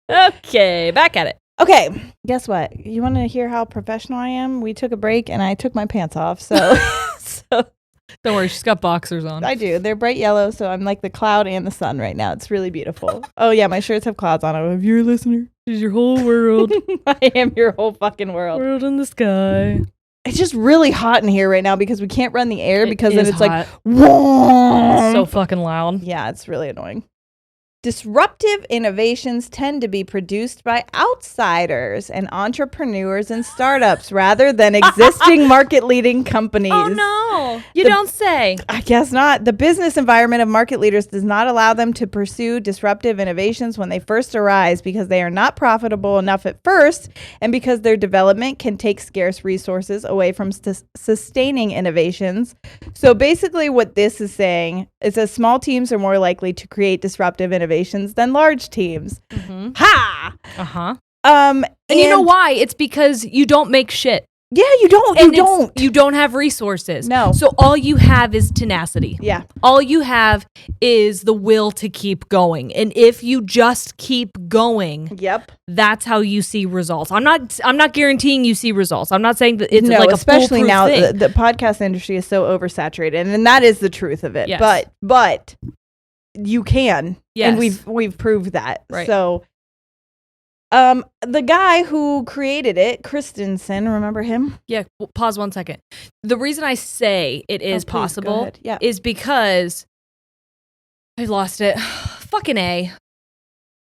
Okay, back at it. Okay, guess what? You want to hear how professional I am? We took a break and I took my pants off. So don't worry, she's got boxers on. I do. They're bright yellow, so I'm like the cloud and the sun right now. It's really beautiful. Oh yeah, my shirts have clouds on them. If you're a listener, she's your whole world. I am your whole fucking world. World in the sky. It's just really hot in here right now because we can't run the air because then it's hot. like, whoa. It's so fucking loud. Yeah, it's really annoying. Disruptive innovations tend to be produced by outsiders and entrepreneurs and startups rather than existing market-leading companies. Oh, no. You don't say. I guess not. The business environment of market leaders does not allow them to pursue disruptive innovations when they first arise because they are not profitable enough at first and because their development can take scarce resources away from sustaining innovations. So basically what this is saying is that small teams are more likely to create disruptive innovations than large teams. Mm-hmm. Ha! Uh-huh. And you know why? It's because you don't make shit. Yeah, you don't. You don't have resources. No. So all you have is tenacity. Yeah. All you have is the will to keep going. And if you just keep going, yep, that's how you see results. I'm not guaranteeing you see results. I'm not saying that it's like a especially foolproof now thing. the podcast industry is so oversaturated, and that is the truth of it. Yes. But you can. Yes. And we've proved that. Right. So the guy who created it, Christensen, remember him? Yeah, pause 1 second. The reason I say it is possible is because I lost it. Fucking A.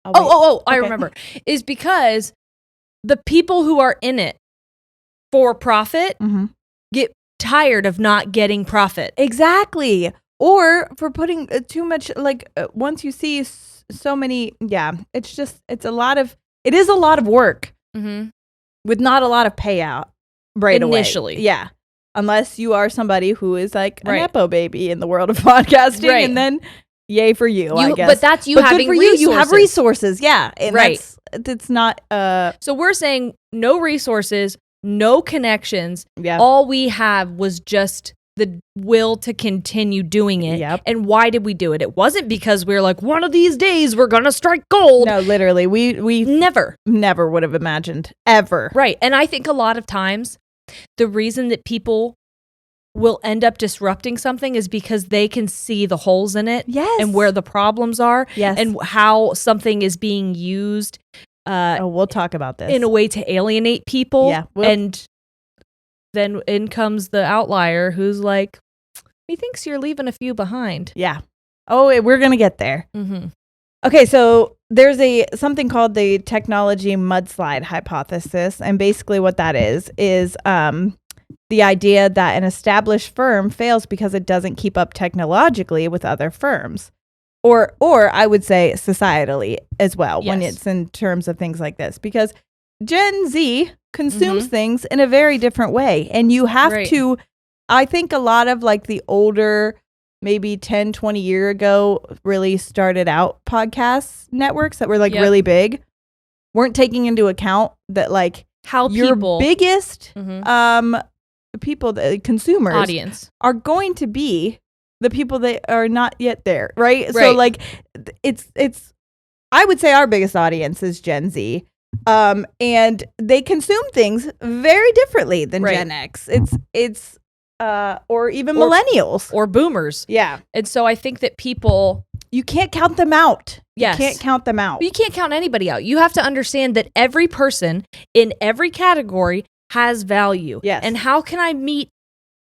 I remember. Is because the people who are in it for profit get tired of not getting profit. Exactly. Or for putting too much, once you see so many, it is a lot of work with not a lot of payout initially. Away. Yeah. Unless you are somebody who is like a Nepo baby in the world of podcasting. Right. And then yay for you, I guess. But that's you having resources. You have resources. Yeah. And it's not. So we're saying no resources, no connections. Yeah. All we have was just the will to continue doing it. Yep. And why did we do it? It wasn't because we were like, one of these days we're going to strike gold. No, literally. We never would have imagined ever. Right. And I think a lot of times the reason that people will end up disrupting something is because they can see the holes in it. Yes. And where the problems are. Yes. And how something is being used. We'll talk about this. In a way to alienate people. Yeah. And then in comes the outlier who's like, he thinks you're leaving a few behind. Yeah. Oh, we're going to get there. Mm-hmm. Okay, so there's something called the technology mudslide hypothesis. And basically what that is the idea that an established firm fails because it doesn't keep up technologically with other firms. Or I would say societally as well, when it's in terms of things like this. Because Gen Z consumes things in a very different way. And you have to, I think a lot of like the older, maybe 10, 20 year ago, really started out podcast networks that were like really big, weren't taking into account that like how your biggest people, the consumers, audience are going to be the people that are not yet there. Right. So like it's, I would say our biggest audience is Gen Z. And they consume things very differently than Gen X. It's or even millennials or boomers. Yeah. And so I think that people, you can't count them out. Yes. You can't count them out. But you can't count anybody out. You have to understand that every person in every category has value. Yes. And how can I meet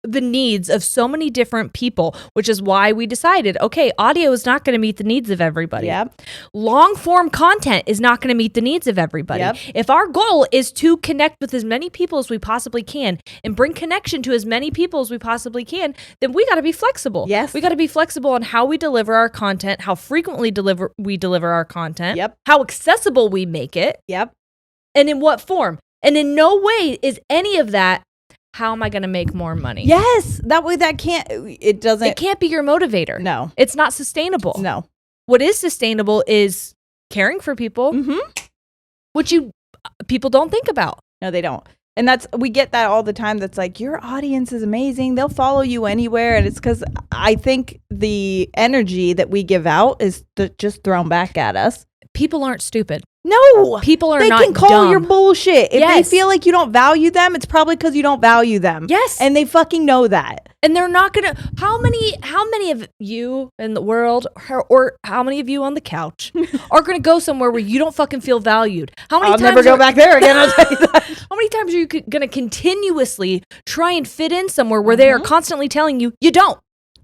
the needs of so many different people, which is why we decided, okay, audio is not going to meet the needs of everybody. Yep. Long form content is not going to meet the needs of everybody. Yep. If our goal is to connect with as many people as we possibly can and bring connection to as many people as we possibly can, then we got to be flexible. Yes. We got to be flexible on how we deliver our content, how frequently we deliver our content, Yep. how accessible we make it, Yep. and in what form. And in no way is any of that, how am I going to make more money? Yes. That way it can't be your motivator. No. It's not sustainable. No. What is sustainable is caring for people, which people don't think about. No, they don't. And we get that all the time. That's like, your audience is amazing. They'll follow you anywhere. And it's because I think the energy that we give out is just thrown back at us. People aren't stupid. No, people are they not can call dumb. your bullshit. If Yes. they feel like you don't value them, it's probably because you don't value them. Yes. And they fucking know that. And they're not going to, how many of you in the world or how many of you on the couch are going to go somewhere where you don't fucking feel valued? I'll never go back there again. I'll tell you that. How many times are you going to continuously try and fit in somewhere where they are constantly telling you, you don't?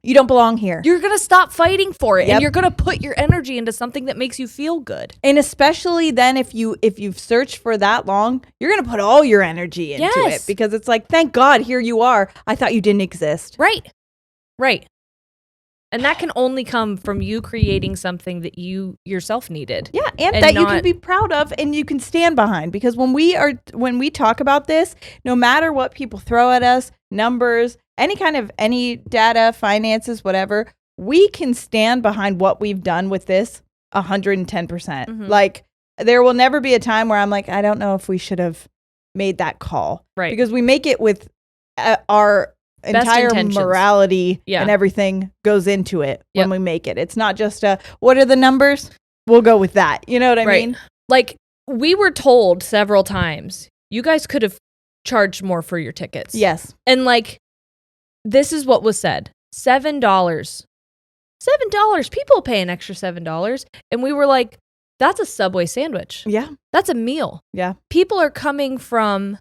You don't belong here. You're going to stop fighting for it Yep. and you're going to put your energy into something that makes you feel good. And especially then if you've searched for that long, you're going to put all your energy into it because it's like, thank God, here you are. I thought you didn't exist. Right. And that can only come from you creating something that you yourself needed. Yeah, and that you can be proud of and you can stand behind. Because when we talk about this, no matter what people throw at us, numbers, any data, finances, whatever, we can stand behind what we've done with this 110%. Like, there will never be a time where I'm like, I don't know if we should have made that call. Right. Because we make it with our entire morality and everything goes into it when we make it. It's not just what are the numbers? We'll go with that. You know what I mean? Like, we were told several times, you guys could have charged more for your tickets. Yes. And like, this is what was said. $7. People pay an extra $7. And we were like, that's a Subway sandwich. Yeah. That's a meal. Yeah. People are coming from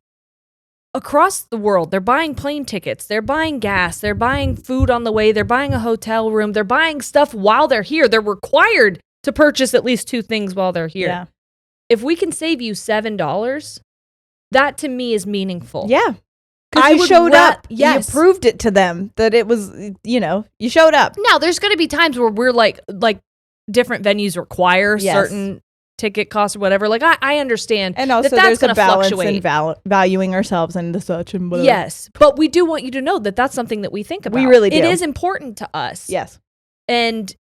across the world. They're buying plane tickets. They're buying gas. They're buying food on the way. They're buying a hotel room. They're buying stuff while they're here. They're required to purchase at least 2 things while they're here. Yeah. If we can save you $7, that to me is meaningful. Yeah. Because you showed up. Yes. You proved it to them that it was, you showed up. Now, there's going to be times where we're like different venues require certain ticket costs or whatever. Like, I understand. And also that's there's a balance fluctuate. in valuing ourselves and the such and whatever. Yes. But we do want you to know that that's something that we think about. We really do. It is important to us. Yes. And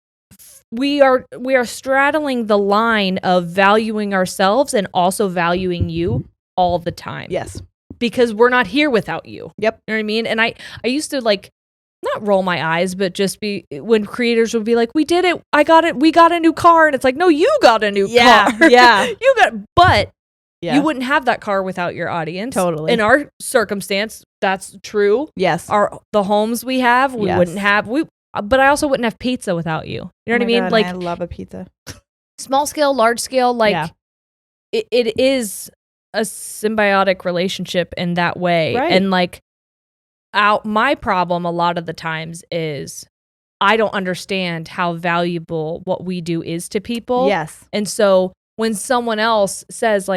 we are straddling the line of valuing ourselves and also valuing you all the time. Yes. Because we're not here without you. Yep. You know what I mean? And I used to not roll my eyes, but just be when creators would be like, we did it. I got it. We got a new car. And it's like, no, you got a new car. Yeah. You wouldn't have that car without your audience. Totally. In our circumstance, that's true. Yes. The homes we have, we wouldn't have, but I also wouldn't have pizza without you. You know what I mean? God, like, I love a pizza. Small scale, large scale, it is a symbiotic relationship in that way. Right. And my problem a lot of the times is I don't understand how valuable what we do is to people. Yes. And so when someone else says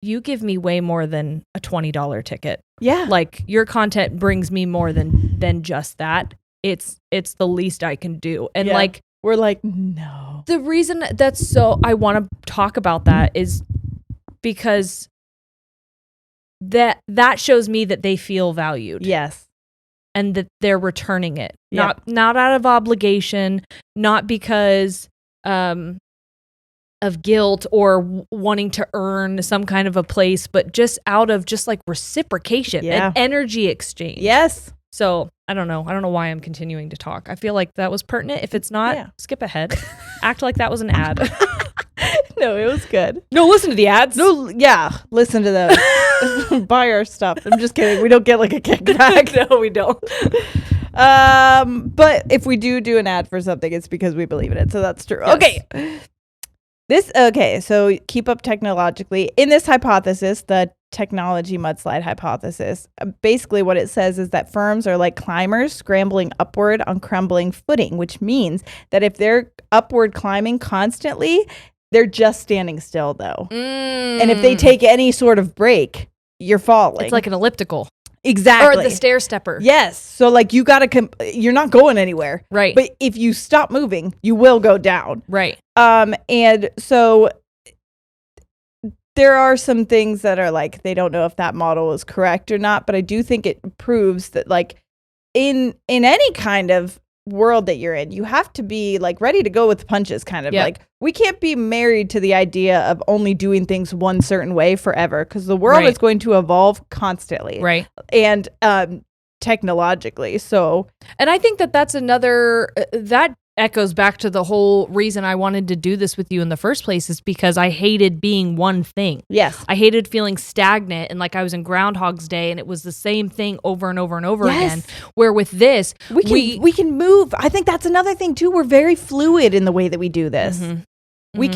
you give me way more than a $20 ticket. Yeah. Like, your content brings me more than just that. It's the least I can do. And we're like, no. The reason I want to talk about that is because that shows me that they feel valued. Yes. And that they're returning it. Yep. Not out of obligation, not because of guilt or wanting to earn some kind of a place, but just out of reciprocation and energy exchange. Yes. So I don't know why I'm continuing to talk. I feel like that was pertinent. If it's not, skip ahead. Act like that was an ad. No, it was good. No, listen to the ads. No, yeah, listen to those. Buy our stuff. I'm just kidding. We don't get a kickback. No, we don't. But if we do an ad for something, it's because we believe in it. So that's true. Yes. Okay. So keep up technologically. In this hypothesis, the technology mudslide hypothesis, basically what it says is that firms are like climbers scrambling upward on crumbling footing, which means that if they're upward climbing constantly, they're just standing still though. And if they take any sort of break, you're falling. It's like an elliptical. Exactly. Or the stair stepper. Yes. So you're not going anywhere. Right. But if you stop moving, you will go down. Right. And so there are some things that are they don't know if that model is correct or not, but I do think it proves that in any kind of world that you're in, you have to be ready to go with the punches kind of. Yep. We can't be married to the idea of only doing things one certain way forever, because the world is going to evolve constantly. Right. And technologically. So, and I think that's another that echoes back to the whole reason I wanted to do this with you in the first place, is because I hated being one thing. Yes. I hated feeling stagnant and like I was in Groundhog's Day and it was the same thing over and over and over again. Where with this, we can move. I think that's another thing too. We're very fluid in the way that we do this. Mm-hmm.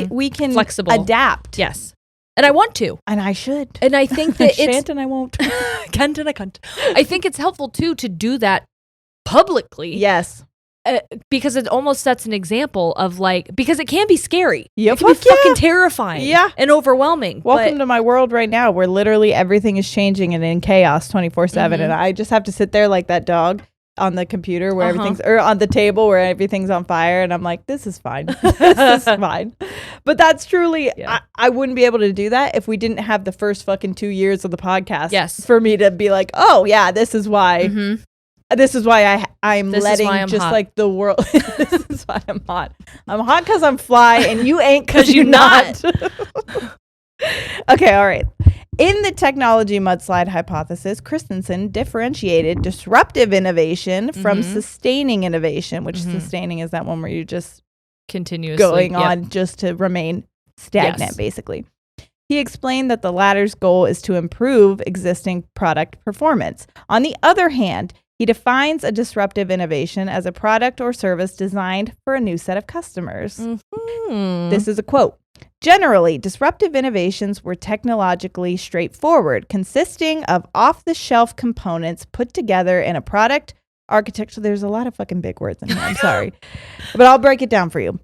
We can flexible adapt. Yes. And I want to. And I should. And I think that I shan't and I won't. Can't and I can't. I think it's helpful too to do that publicly. Yes. Because it almost sets an example of like, because it can be scary. Yep. It can be fucking terrifying. Yeah. And overwhelming. Welcome to my world right now where literally everything is changing and in chaos 24/7. And I just have to sit there like that dog on the computer where everything's, or on the table where everything's on fire. And I'm like, this is fine. This is fine. But that's truly, I wouldn't be able to do that if we didn't have the first fucking 2 years of the podcast. Yes. For me to be like, oh yeah, this is why. This is why I'm letting just hot. Like the world. This is why I'm hot. I'm hot because I'm fly, and you ain't because you're not. Okay, all right. In the technology mudslide hypothesis, Christensen differentiated disruptive innovation from sustaining innovation, which sustaining is that one where you're just continuously going on just to remain stagnant, basically. He explained that the latter's goal is to improve existing product performance. On the other hand, he defines a disruptive innovation as a product or service designed for a new set of customers. This is a quote. Generally, disruptive innovations were technologically straightforward, consisting of off-the-shelf components put together in a product architecture. There's a lot of fucking big words in here. I'm sorry. But I'll break it down for you.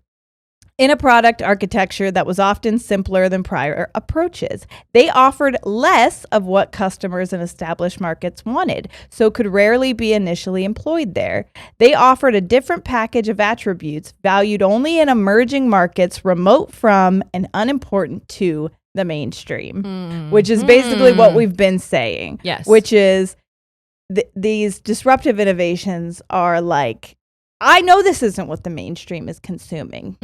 In a product architecture that was often simpler than prior approaches. They offered less of what customers in established markets wanted, so could rarely be initially employed there. They offered a different package of attributes valued only in emerging markets, remote from and unimportant to the mainstream, which is basically what we've been saying. Yes. Which is these disruptive innovations are like, I know this isn't what the mainstream is consuming.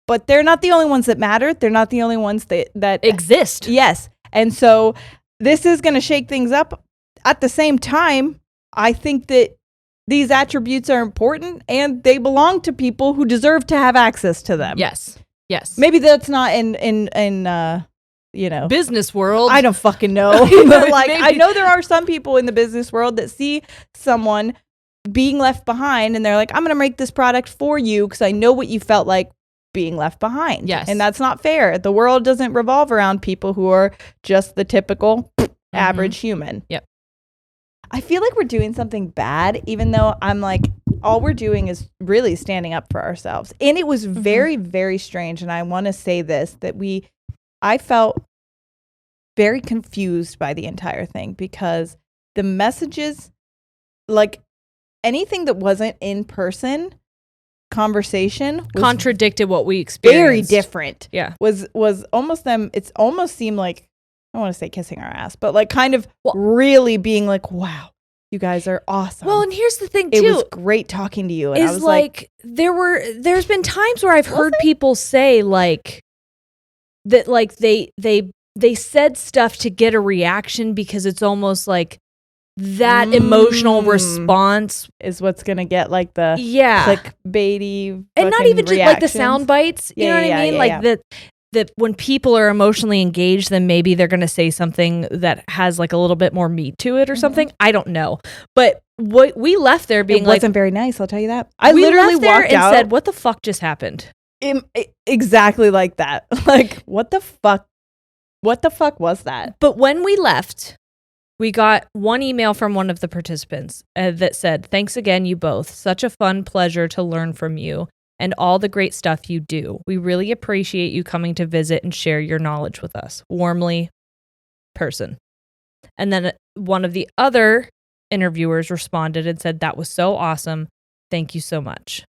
But they're not the only ones that matter. They're not the only ones that exist. Yes. And so this is going to shake things up. At the same time, I think that these attributes are important and they belong to people who deserve to have access to them. Yes. Yes. Maybe that's not in business world. I don't fucking know. But like, I know there are some people in the business world that see someone being left behind and they're like, I'm going to make this product for you because I know what you felt like being left behind. Yes. And that's not fair. The world doesn't revolve around people who are just the typical average human. Yep. I feel like we're doing something bad, even though I'm like, all we're doing is really standing up for ourselves. And it was very, very strange. And I want to say this, that I felt very confused by the entire thing because the messages, like anything that wasn't in person, conversation contradicted what we experienced. Very different. Yeah. Was almost them. It's almost seemed like, I don't want to say kissing our ass, but like kind of really being like, wow, you guys are awesome. Well, and here's the thing too. It was great talking to you. And I was like there's been times where I've heard people say like that, like they said stuff to get a reaction because it's almost like that emotional response is what's gonna get like the clickbaity, and not even just like the sound bites. You know what I mean? Like that when people are emotionally engaged, then maybe they're gonna say something that has like a little bit more meat to it or something. I don't know, but what we left there being like wasn't very nice. I'll tell you that. I literally walked out and said, "What the fuck just happened?" Exactly like that. Like what the fuck? What the fuck was that? But when we left, we got one email from one of the participants that said, "Thanks again, you both. Such a fun pleasure to learn from you and all the great stuff you do. We really appreciate you coming to visit and share your knowledge with us. Warmly, person." And then one of the other interviewers responded and said, "That was so awesome. Thank you so much."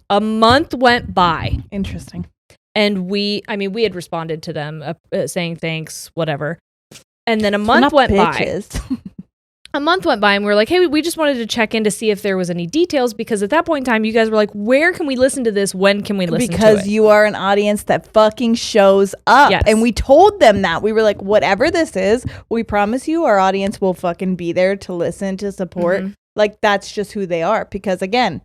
A month went by. Interesting. And we had responded to them saying thanks, whatever. And then a month went by. A month went by and we were like, hey, we just wanted to check in to see if there was any details, because at that point in time, you guys were like, where can we listen to this? When can we listen to it? Because you are an audience that fucking shows up. Yes. And we told them that. We were like, whatever this is, we promise you our audience will fucking be there to listen, to support. Like, that's just who they are. Because again,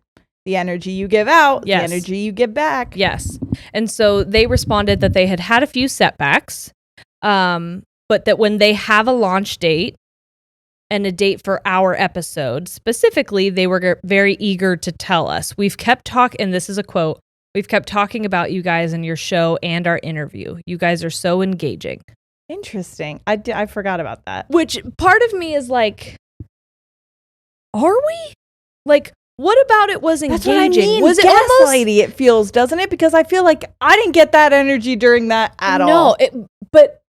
the energy you give out, the energy you give back. Yes. And so they responded that they had a few setbacks, but that when they have a launch date and a date for our episode, specifically, they were very eager to tell us. We've kept talking, and this is a quote, "We've kept talking about you guys and your show and our interview. You guys are so engaging." Interesting. I forgot about that. Which part of me is like, are we? Like, What about it was engaging? That's what I mean. Was it gaslighty? It feels, doesn't it? Because I feel like I didn't get that energy during that at all. No, but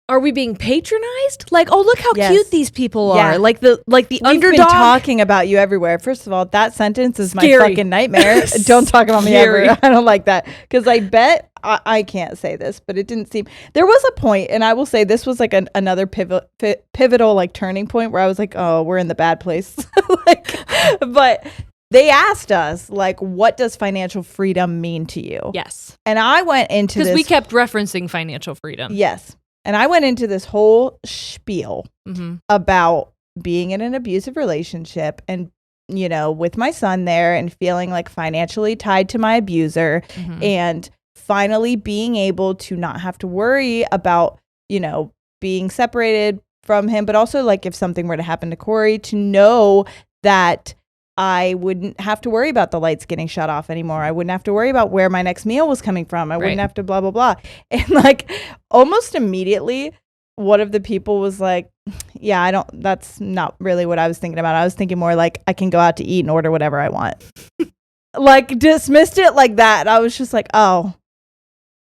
are we being patronized? Like, oh, look how cute these people are. Like the We've underdog. been talking about you everywhere. First of all, that sentence is Scary. my fucking nightmare. Don't talk about me ever. I don't like that. Because I bet, I can't say this, but it didn't seem, there was a point, and I will say this was like another pivotal like turning point where I was like, oh, we're in the bad place. But they asked us, like, what does financial freedom mean to you? Yes. And I went into this. Because we kept referencing financial freedom. Yes. And I went into this whole spiel about being in an abusive relationship and, you know, with my son there and feeling like financially tied to my abuser and finally being able to not have to worry about, you know, being separated from him, but also like if something were to happen to Corey, to know that I wouldn't have to worry about the lights getting shut off anymore. I wouldn't have to worry about where my next meal was coming from. I wouldn't have to blah, blah, blah. And like almost immediately, one of the people was like, yeah, that's not really what I was thinking about. I was thinking more like I can go out to eat and order whatever I want. Like dismissed it like that. And I was just like, oh,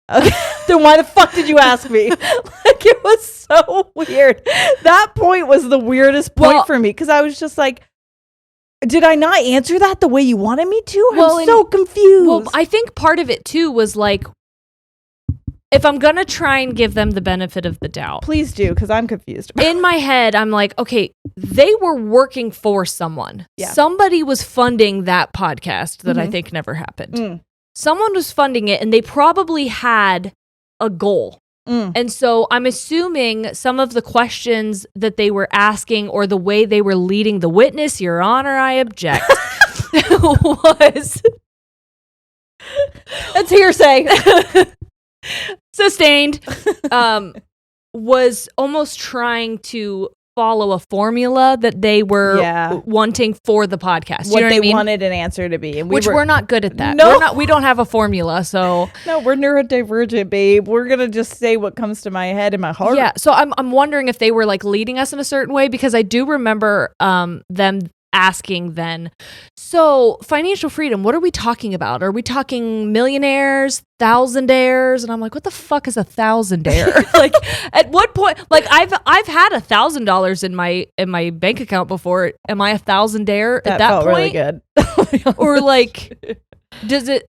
okay. Then why the fuck did you ask me? Like it was so weird. That point was the weirdest point for me because I was just like, did I not answer that the way you wanted me to? I'm so confused. Well, I think part of it too was like, if I'm going to try and give them the benefit of the doubt. Please do, because I'm confused. In my head, I'm like, okay, they were working for someone. Yeah. Somebody was funding that podcast that I think never happened. Someone was funding it and they probably had a goal. And so I'm assuming some of the questions that they were asking or the way they were leading the witness, Your Honor, I object, was... It's hearsay. Sustained. Was almost trying to follow a formula that they were wanting for the podcast. What they wanted an answer to be. And we're not good at that. No. We don't have a formula, so... No, we're neurodivergent, babe. We're going to just say what comes to my head and my heart. Yeah, so I'm wondering if they were like leading us in a certain way, because I do remember them asking then, so financial freedom, what are we talking about? Are we talking millionaires, thousandaires? And I'm like, what the fuck is a thousandaire? Like, at what point? Like, I've had $1,000 in my bank account before. Am I a thousandaire at that felt point? Really good. Or like, does it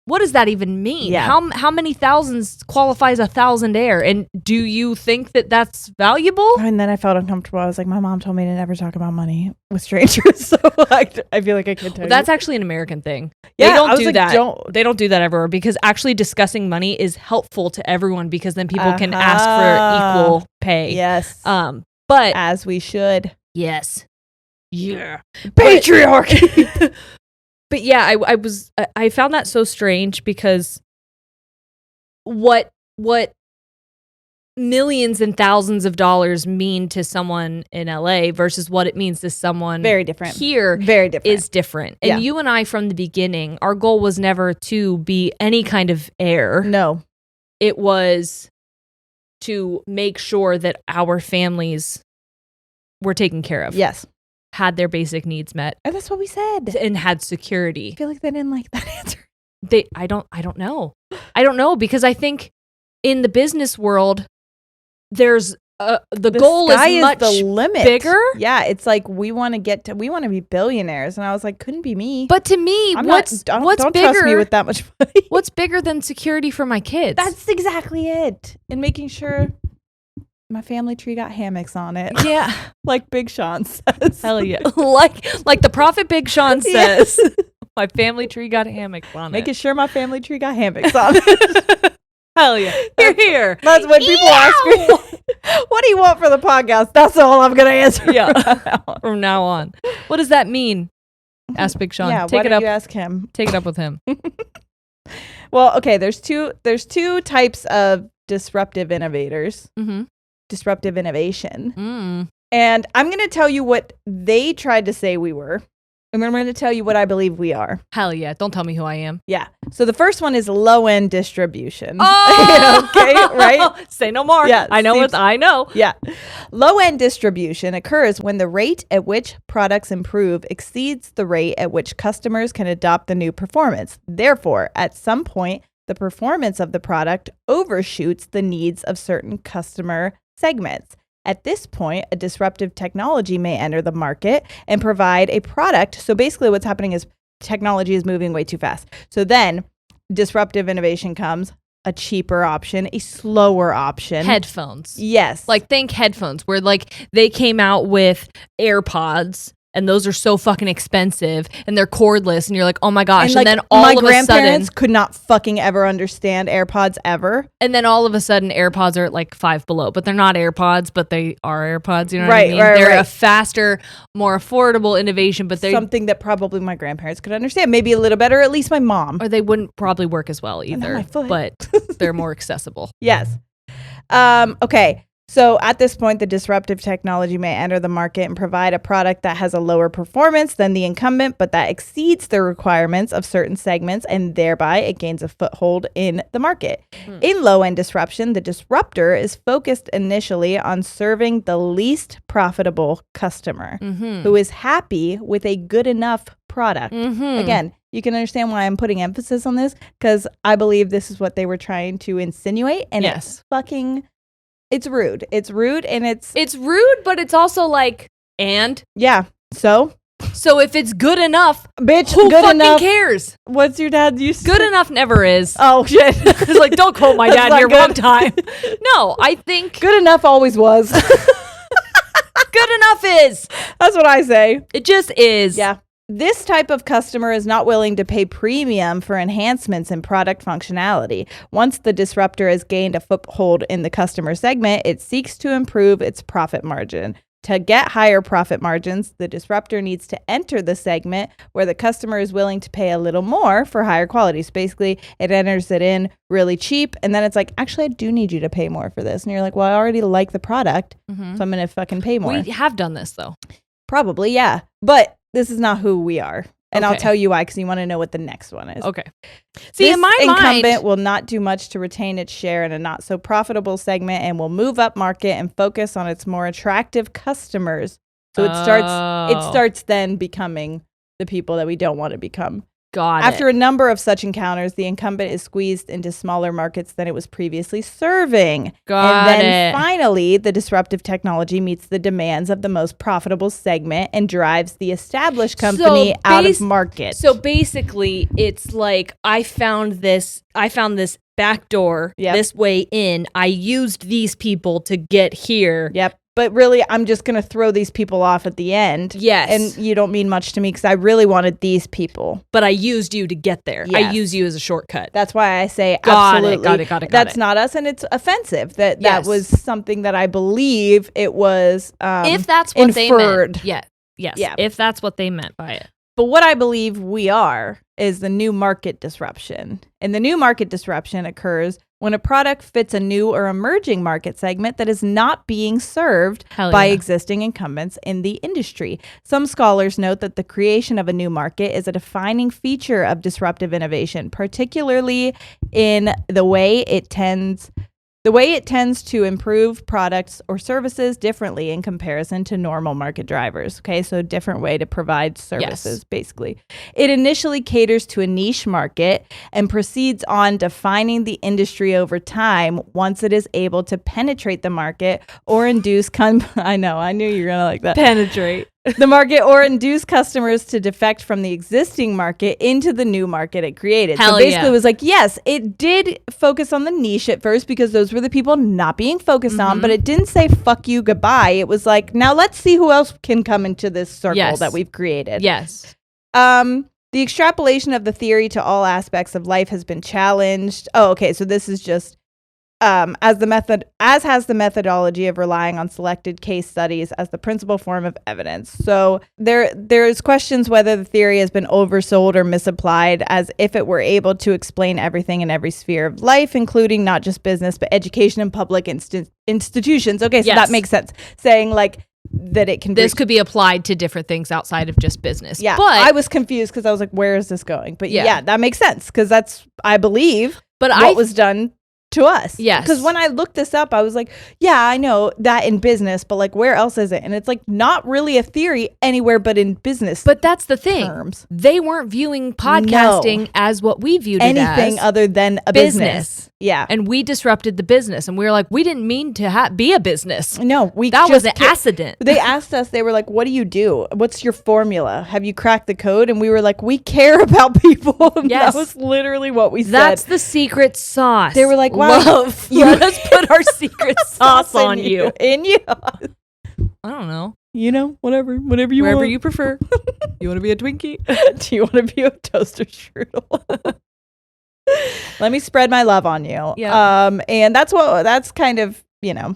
what does that even mean? Yeah. How many thousands qualifies a thousandaire? And do you think that that's valuable? And then I felt uncomfortable. I was like, my mom told me to never talk about money with strangers. So I feel like I can't tell you. That's actually an American thing. Yeah, they don't do like, that. They don't do that everywhere, because actually discussing money is helpful to everyone, because then people can ask for equal pay. Yes. But as we should. Yes. Yeah. Patriarchy. But yeah, I found that so strange, because what millions and thousands of dollars mean to someone in LA versus what it means to someone very different here very different is different. And you and I, from the beginning, our goal was never to be any kind of heir. No. It was to make sure that our families were taken care of. Yes. Had their basic needs met. And that's what we said. And had security. I feel like they didn't like that answer. I don't know. I don't know, because I think in the business world, there's the goal is much the limit. Bigger. Yeah, it's like we want to be billionaires, and I was like, couldn't be me. But to me, what's don't bigger? Trust me with that much money. What's bigger than security for my kids? That's exactly it. And making sure my family tree got hammocks on it. Yeah. Like Big Sean says. Hell yeah. like the prophet Big Sean says. Yes. My family tree got hammocks on Making sure my family tree got hammocks on it. Hell yeah. Here. That's when people ask me, what do you want for the podcast? That's all I'm going to answer. Yeah. From now on. What does that mean? Ask Big Sean. Yeah, why don't you ask him? Take it up with him. Well, okay, there's two types of disruptive innovators. Mm-hmm. Disruptive innovation. And I'm going to tell you what they tried to say we were. And then I'm going to tell you what I believe we are. Hell yeah. Don't tell me who I am. Yeah. So the first one is low-end distribution. Oh! Okay, right? Say no more. Yeah, I know what I know. Yeah. Low-end distribution occurs when the rate at which products improve exceeds the rate at which customers can adopt the new performance. Therefore, at some point, the performance of the product overshoots the needs of certain customer segments. At this point, a disruptive technology may enter the market and provide a product. So basically what's happening is technology is moving way too fast. So then disruptive innovation comes, a cheaper option, a slower option. Headphones. Yes. Like think headphones where like they came out with AirPods and those are so fucking expensive and they're cordless and you're like, oh my gosh. And, like, then all my of a grandparents sudden could not fucking ever understand AirPods ever. And then all of a sudden AirPods are at like $5 below, but they're not AirPods, but they are AirPods. You know what I mean? They're a faster, more affordable innovation, but they're something that probably my grandparents could understand. Maybe a little better, at least my mom. Or they wouldn't probably work as well either, but they're more accessible. Yes. Okay. So at this point, the disruptive technology may enter the market and provide a product that has a lower performance than the incumbent, but that exceeds the requirements of certain segments, and thereby it gains a foothold in the market. In low-end disruption, the disruptor is focused initially on serving the least profitable customer who is happy with a good enough product. Again, you can understand why I'm putting emphasis on this, because I believe this is what they were trying to insinuate, and it's rude. It's rude, and it's rude, but it's also like, and yeah. So if it's good enough, bitch, who good fucking enough cares? What's your dad used to Good enough never is. Oh shit! It's like, don't quote my dad here one time. No, I think good enough always was. Good enough is. That's what I say. It just is. Yeah. This type of customer is not willing to pay premium for enhancements in product functionality. Once the disruptor has gained a foothold in the customer segment, it seeks to improve its profit margin. To get higher profit margins, the disruptor needs to enter the segment where the customer is willing to pay a little more for higher quality. So basically, it enters it in really cheap, and then it's like, actually, I do need you to pay more for this. And you're like, well, I already like the product, so I'm going to fucking pay more. We have done this, though. Probably, yeah. But this is not who we are. And I'll tell you why, because you want to know what the next one is. Okay. See, this in my incumbent mind, will not do much to retain its share in a not so profitable segment and will move up market and focus on its more attractive customers. So it starts then becoming the people that we don't want to become. After a number of such encounters, the incumbent is squeezed into smaller markets than it was previously serving. Finally, the disruptive technology meets the demands of the most profitable segment and drives the established company out of market. So basically, it's like I found this back door this way in. I used these people to get here. Yep. But really, I'm just going to throw these people off at the end. Yes. And you don't mean much to me because I really wanted these people. But I used you to get there. Yes. I use you as a shortcut. That's why I say absolutely. Got it. That's not us, and it's offensive. That was something that I believe it was if that's what inferred. They meant. Yes. If that's what they meant by it. But what I believe we are is the new market disruption. And the new market disruption occurs when a product fits a new or emerging market segment that is not being served by existing incumbents in the industry. Some scholars note that the creation of a new market is a defining feature of disruptive innovation, particularly in the way it tends to improve products or services differently in comparison to normal market drivers. Okay, so different way to provide services, basically. It initially caters to a niche market and proceeds on defining the industry over time once it is able to penetrate the market or induce... I knew you were going to like that. Penetrate. The market or induce customers to defect from the existing market into the new market it created. So basically it was like, yes, it did focus on the niche at first because those were the people not being focused on, but it didn't say fuck you, goodbye. It was like, now let's see who else can come into this circle that we've created. Yes. The extrapolation of the theory to all aspects of life has been challenged. Oh, okay. So this is just as has the methodology of relying on selected case studies as the principal form of evidence. So there's questions whether the theory has been oversold or misapplied, as if it were able to explain everything in every sphere of life, including not just business, but education and public institutions. Okay, so that makes sense. Saying like, that it can this could be applied to different things outside of just business. Yeah, but I was confused because I was like, where is this going? But yeah that makes sense because that's, I believe, what was done to us. Yes. Because when I looked this up, I was like, yeah, I know that in business, but like, where else is it? And it's like not really a theory anywhere but in business. But that's the thing. Terms. They weren't viewing podcasting as what we viewed it as. Anything other than a business. Yeah. And we disrupted the business. And we were like, we didn't mean to be a business. No, that was an accident. They asked us, they were like, what do you do? What's your formula? Have you cracked the code? And we were like, we care about people. Yes. That was literally what we said. That's the secret sauce. They were like, wow. Love. Let us put our secret sauce on you. In you. I don't know. You know, whatever you want. Wherever you prefer. You want to be a Twinkie? Do you want to be a toaster strudel? Let me spread my love on you. Yeah. And that's kind of, you know.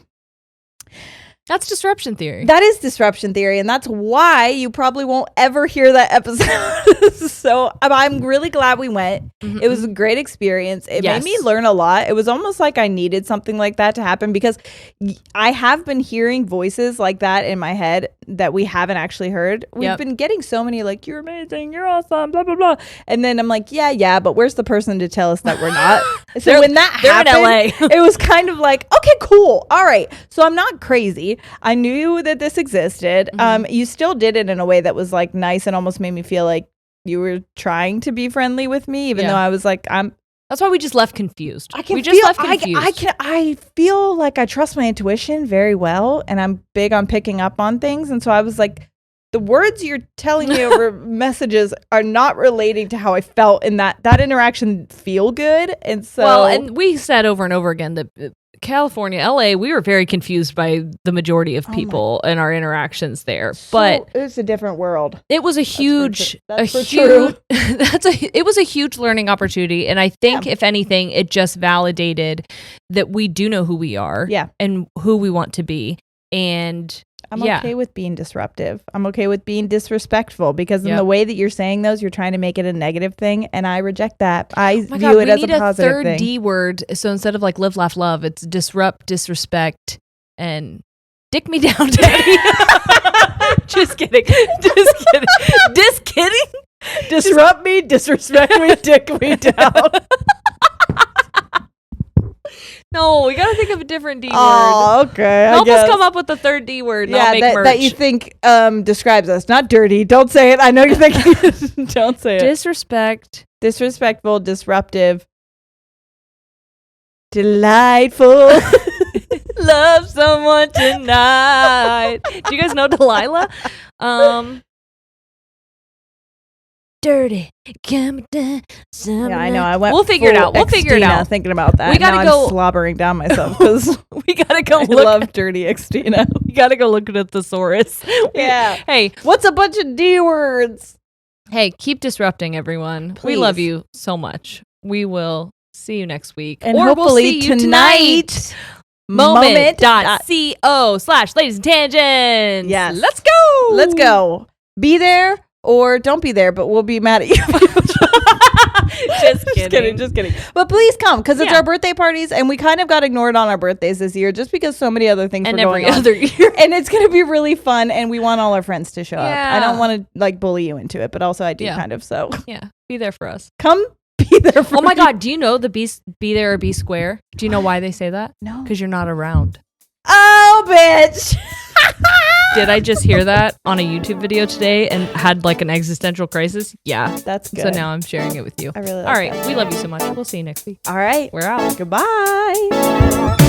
That's disruption theory. That is disruption theory, and that's why you probably won't ever hear that episode. So I'm really glad we went. Mm-hmm. It was a great experience. It made me learn a lot. It was almost like I needed something like that to happen because I have been hearing voices like that in my head that we haven't actually heard. We've been getting so many like, you're amazing, you're awesome, blah, blah, blah. And then I'm like, yeah, but where's the person to tell us that we're not? So when that happened, in LA. It was kind of like, okay, cool. All right. So I'm not crazy. I knew that this existed. Mm-hmm. You still did it in a way that was like nice and almost made me feel like you were trying to be friendly with me, even though I was like, that's why we just left confused. I feel like I trust my intuition very well, and I'm big on picking up on things. And so I was like, the words you're telling me over messages are not relating to how I felt in that interaction feel good. And so, and we said over and over again that California, LA, we were very confused by the majority of people and our interactions there. But it's a different world. It was a huge, it was a huge learning opportunity. And I think if anything, it just validated that we do know who we are and who we want to be. And I'm okay with being disruptive. I'm okay with being disrespectful because in the way that you're saying those, you're trying to make it a negative thing. And I reject that. I view it as a positive thing. We need a third D word. So instead of like live, laugh, love, it's disrupt, disrespect, and dick me down, daddy. Just kidding. Just kidding. Disrupt me, disrespect me, dick me down. No, we gotta think of a different D word. Oh, okay. Help us come up with the third D word. And I'll make merch. That you think describes us. Not dirty. Don't say it. I know you're thinking. Don't say it. Disrespect. Disrespectful. Disruptive. Delightful. Love someone tonight. Do you guys know Delilah? Dirty. Yeah, I know. I went. We'll figure it out. Thinking about that. We gotta go. I'm slobbering down myself because we gotta go. I love Dirty Xtina. We gotta go look at the thesaurus. Yeah. Hey, what's a bunch of D words? Hey, keep disrupting, everron. Please. We love you so much. We will see you next week, and hopefully tonight. Moment.co/ladies and tangents. Yes. Let's go. Be there. Or don't be there, but we'll be mad at you. Just kidding. But please come, because it's our birthday parties, and we kind of got ignored on our birthdays this year just because so many other things were going on. And every other year. And it's going to be really fun, and we want all our friends to show up. I don't want to like bully you into it, but also I do kind of, so. Yeah, be there for us. Come be there for Oh my God, do you know the be there or be square? Do you know why they say that? No. Because you're not around. Oh, bitch. Did I just hear that on a YouTube video today and had like an existential crisis? Yeah. That's good. So now I'm sharing it with you. I really like All right. that. We love you so much. We'll see you next week. All right. We're out. Goodbye.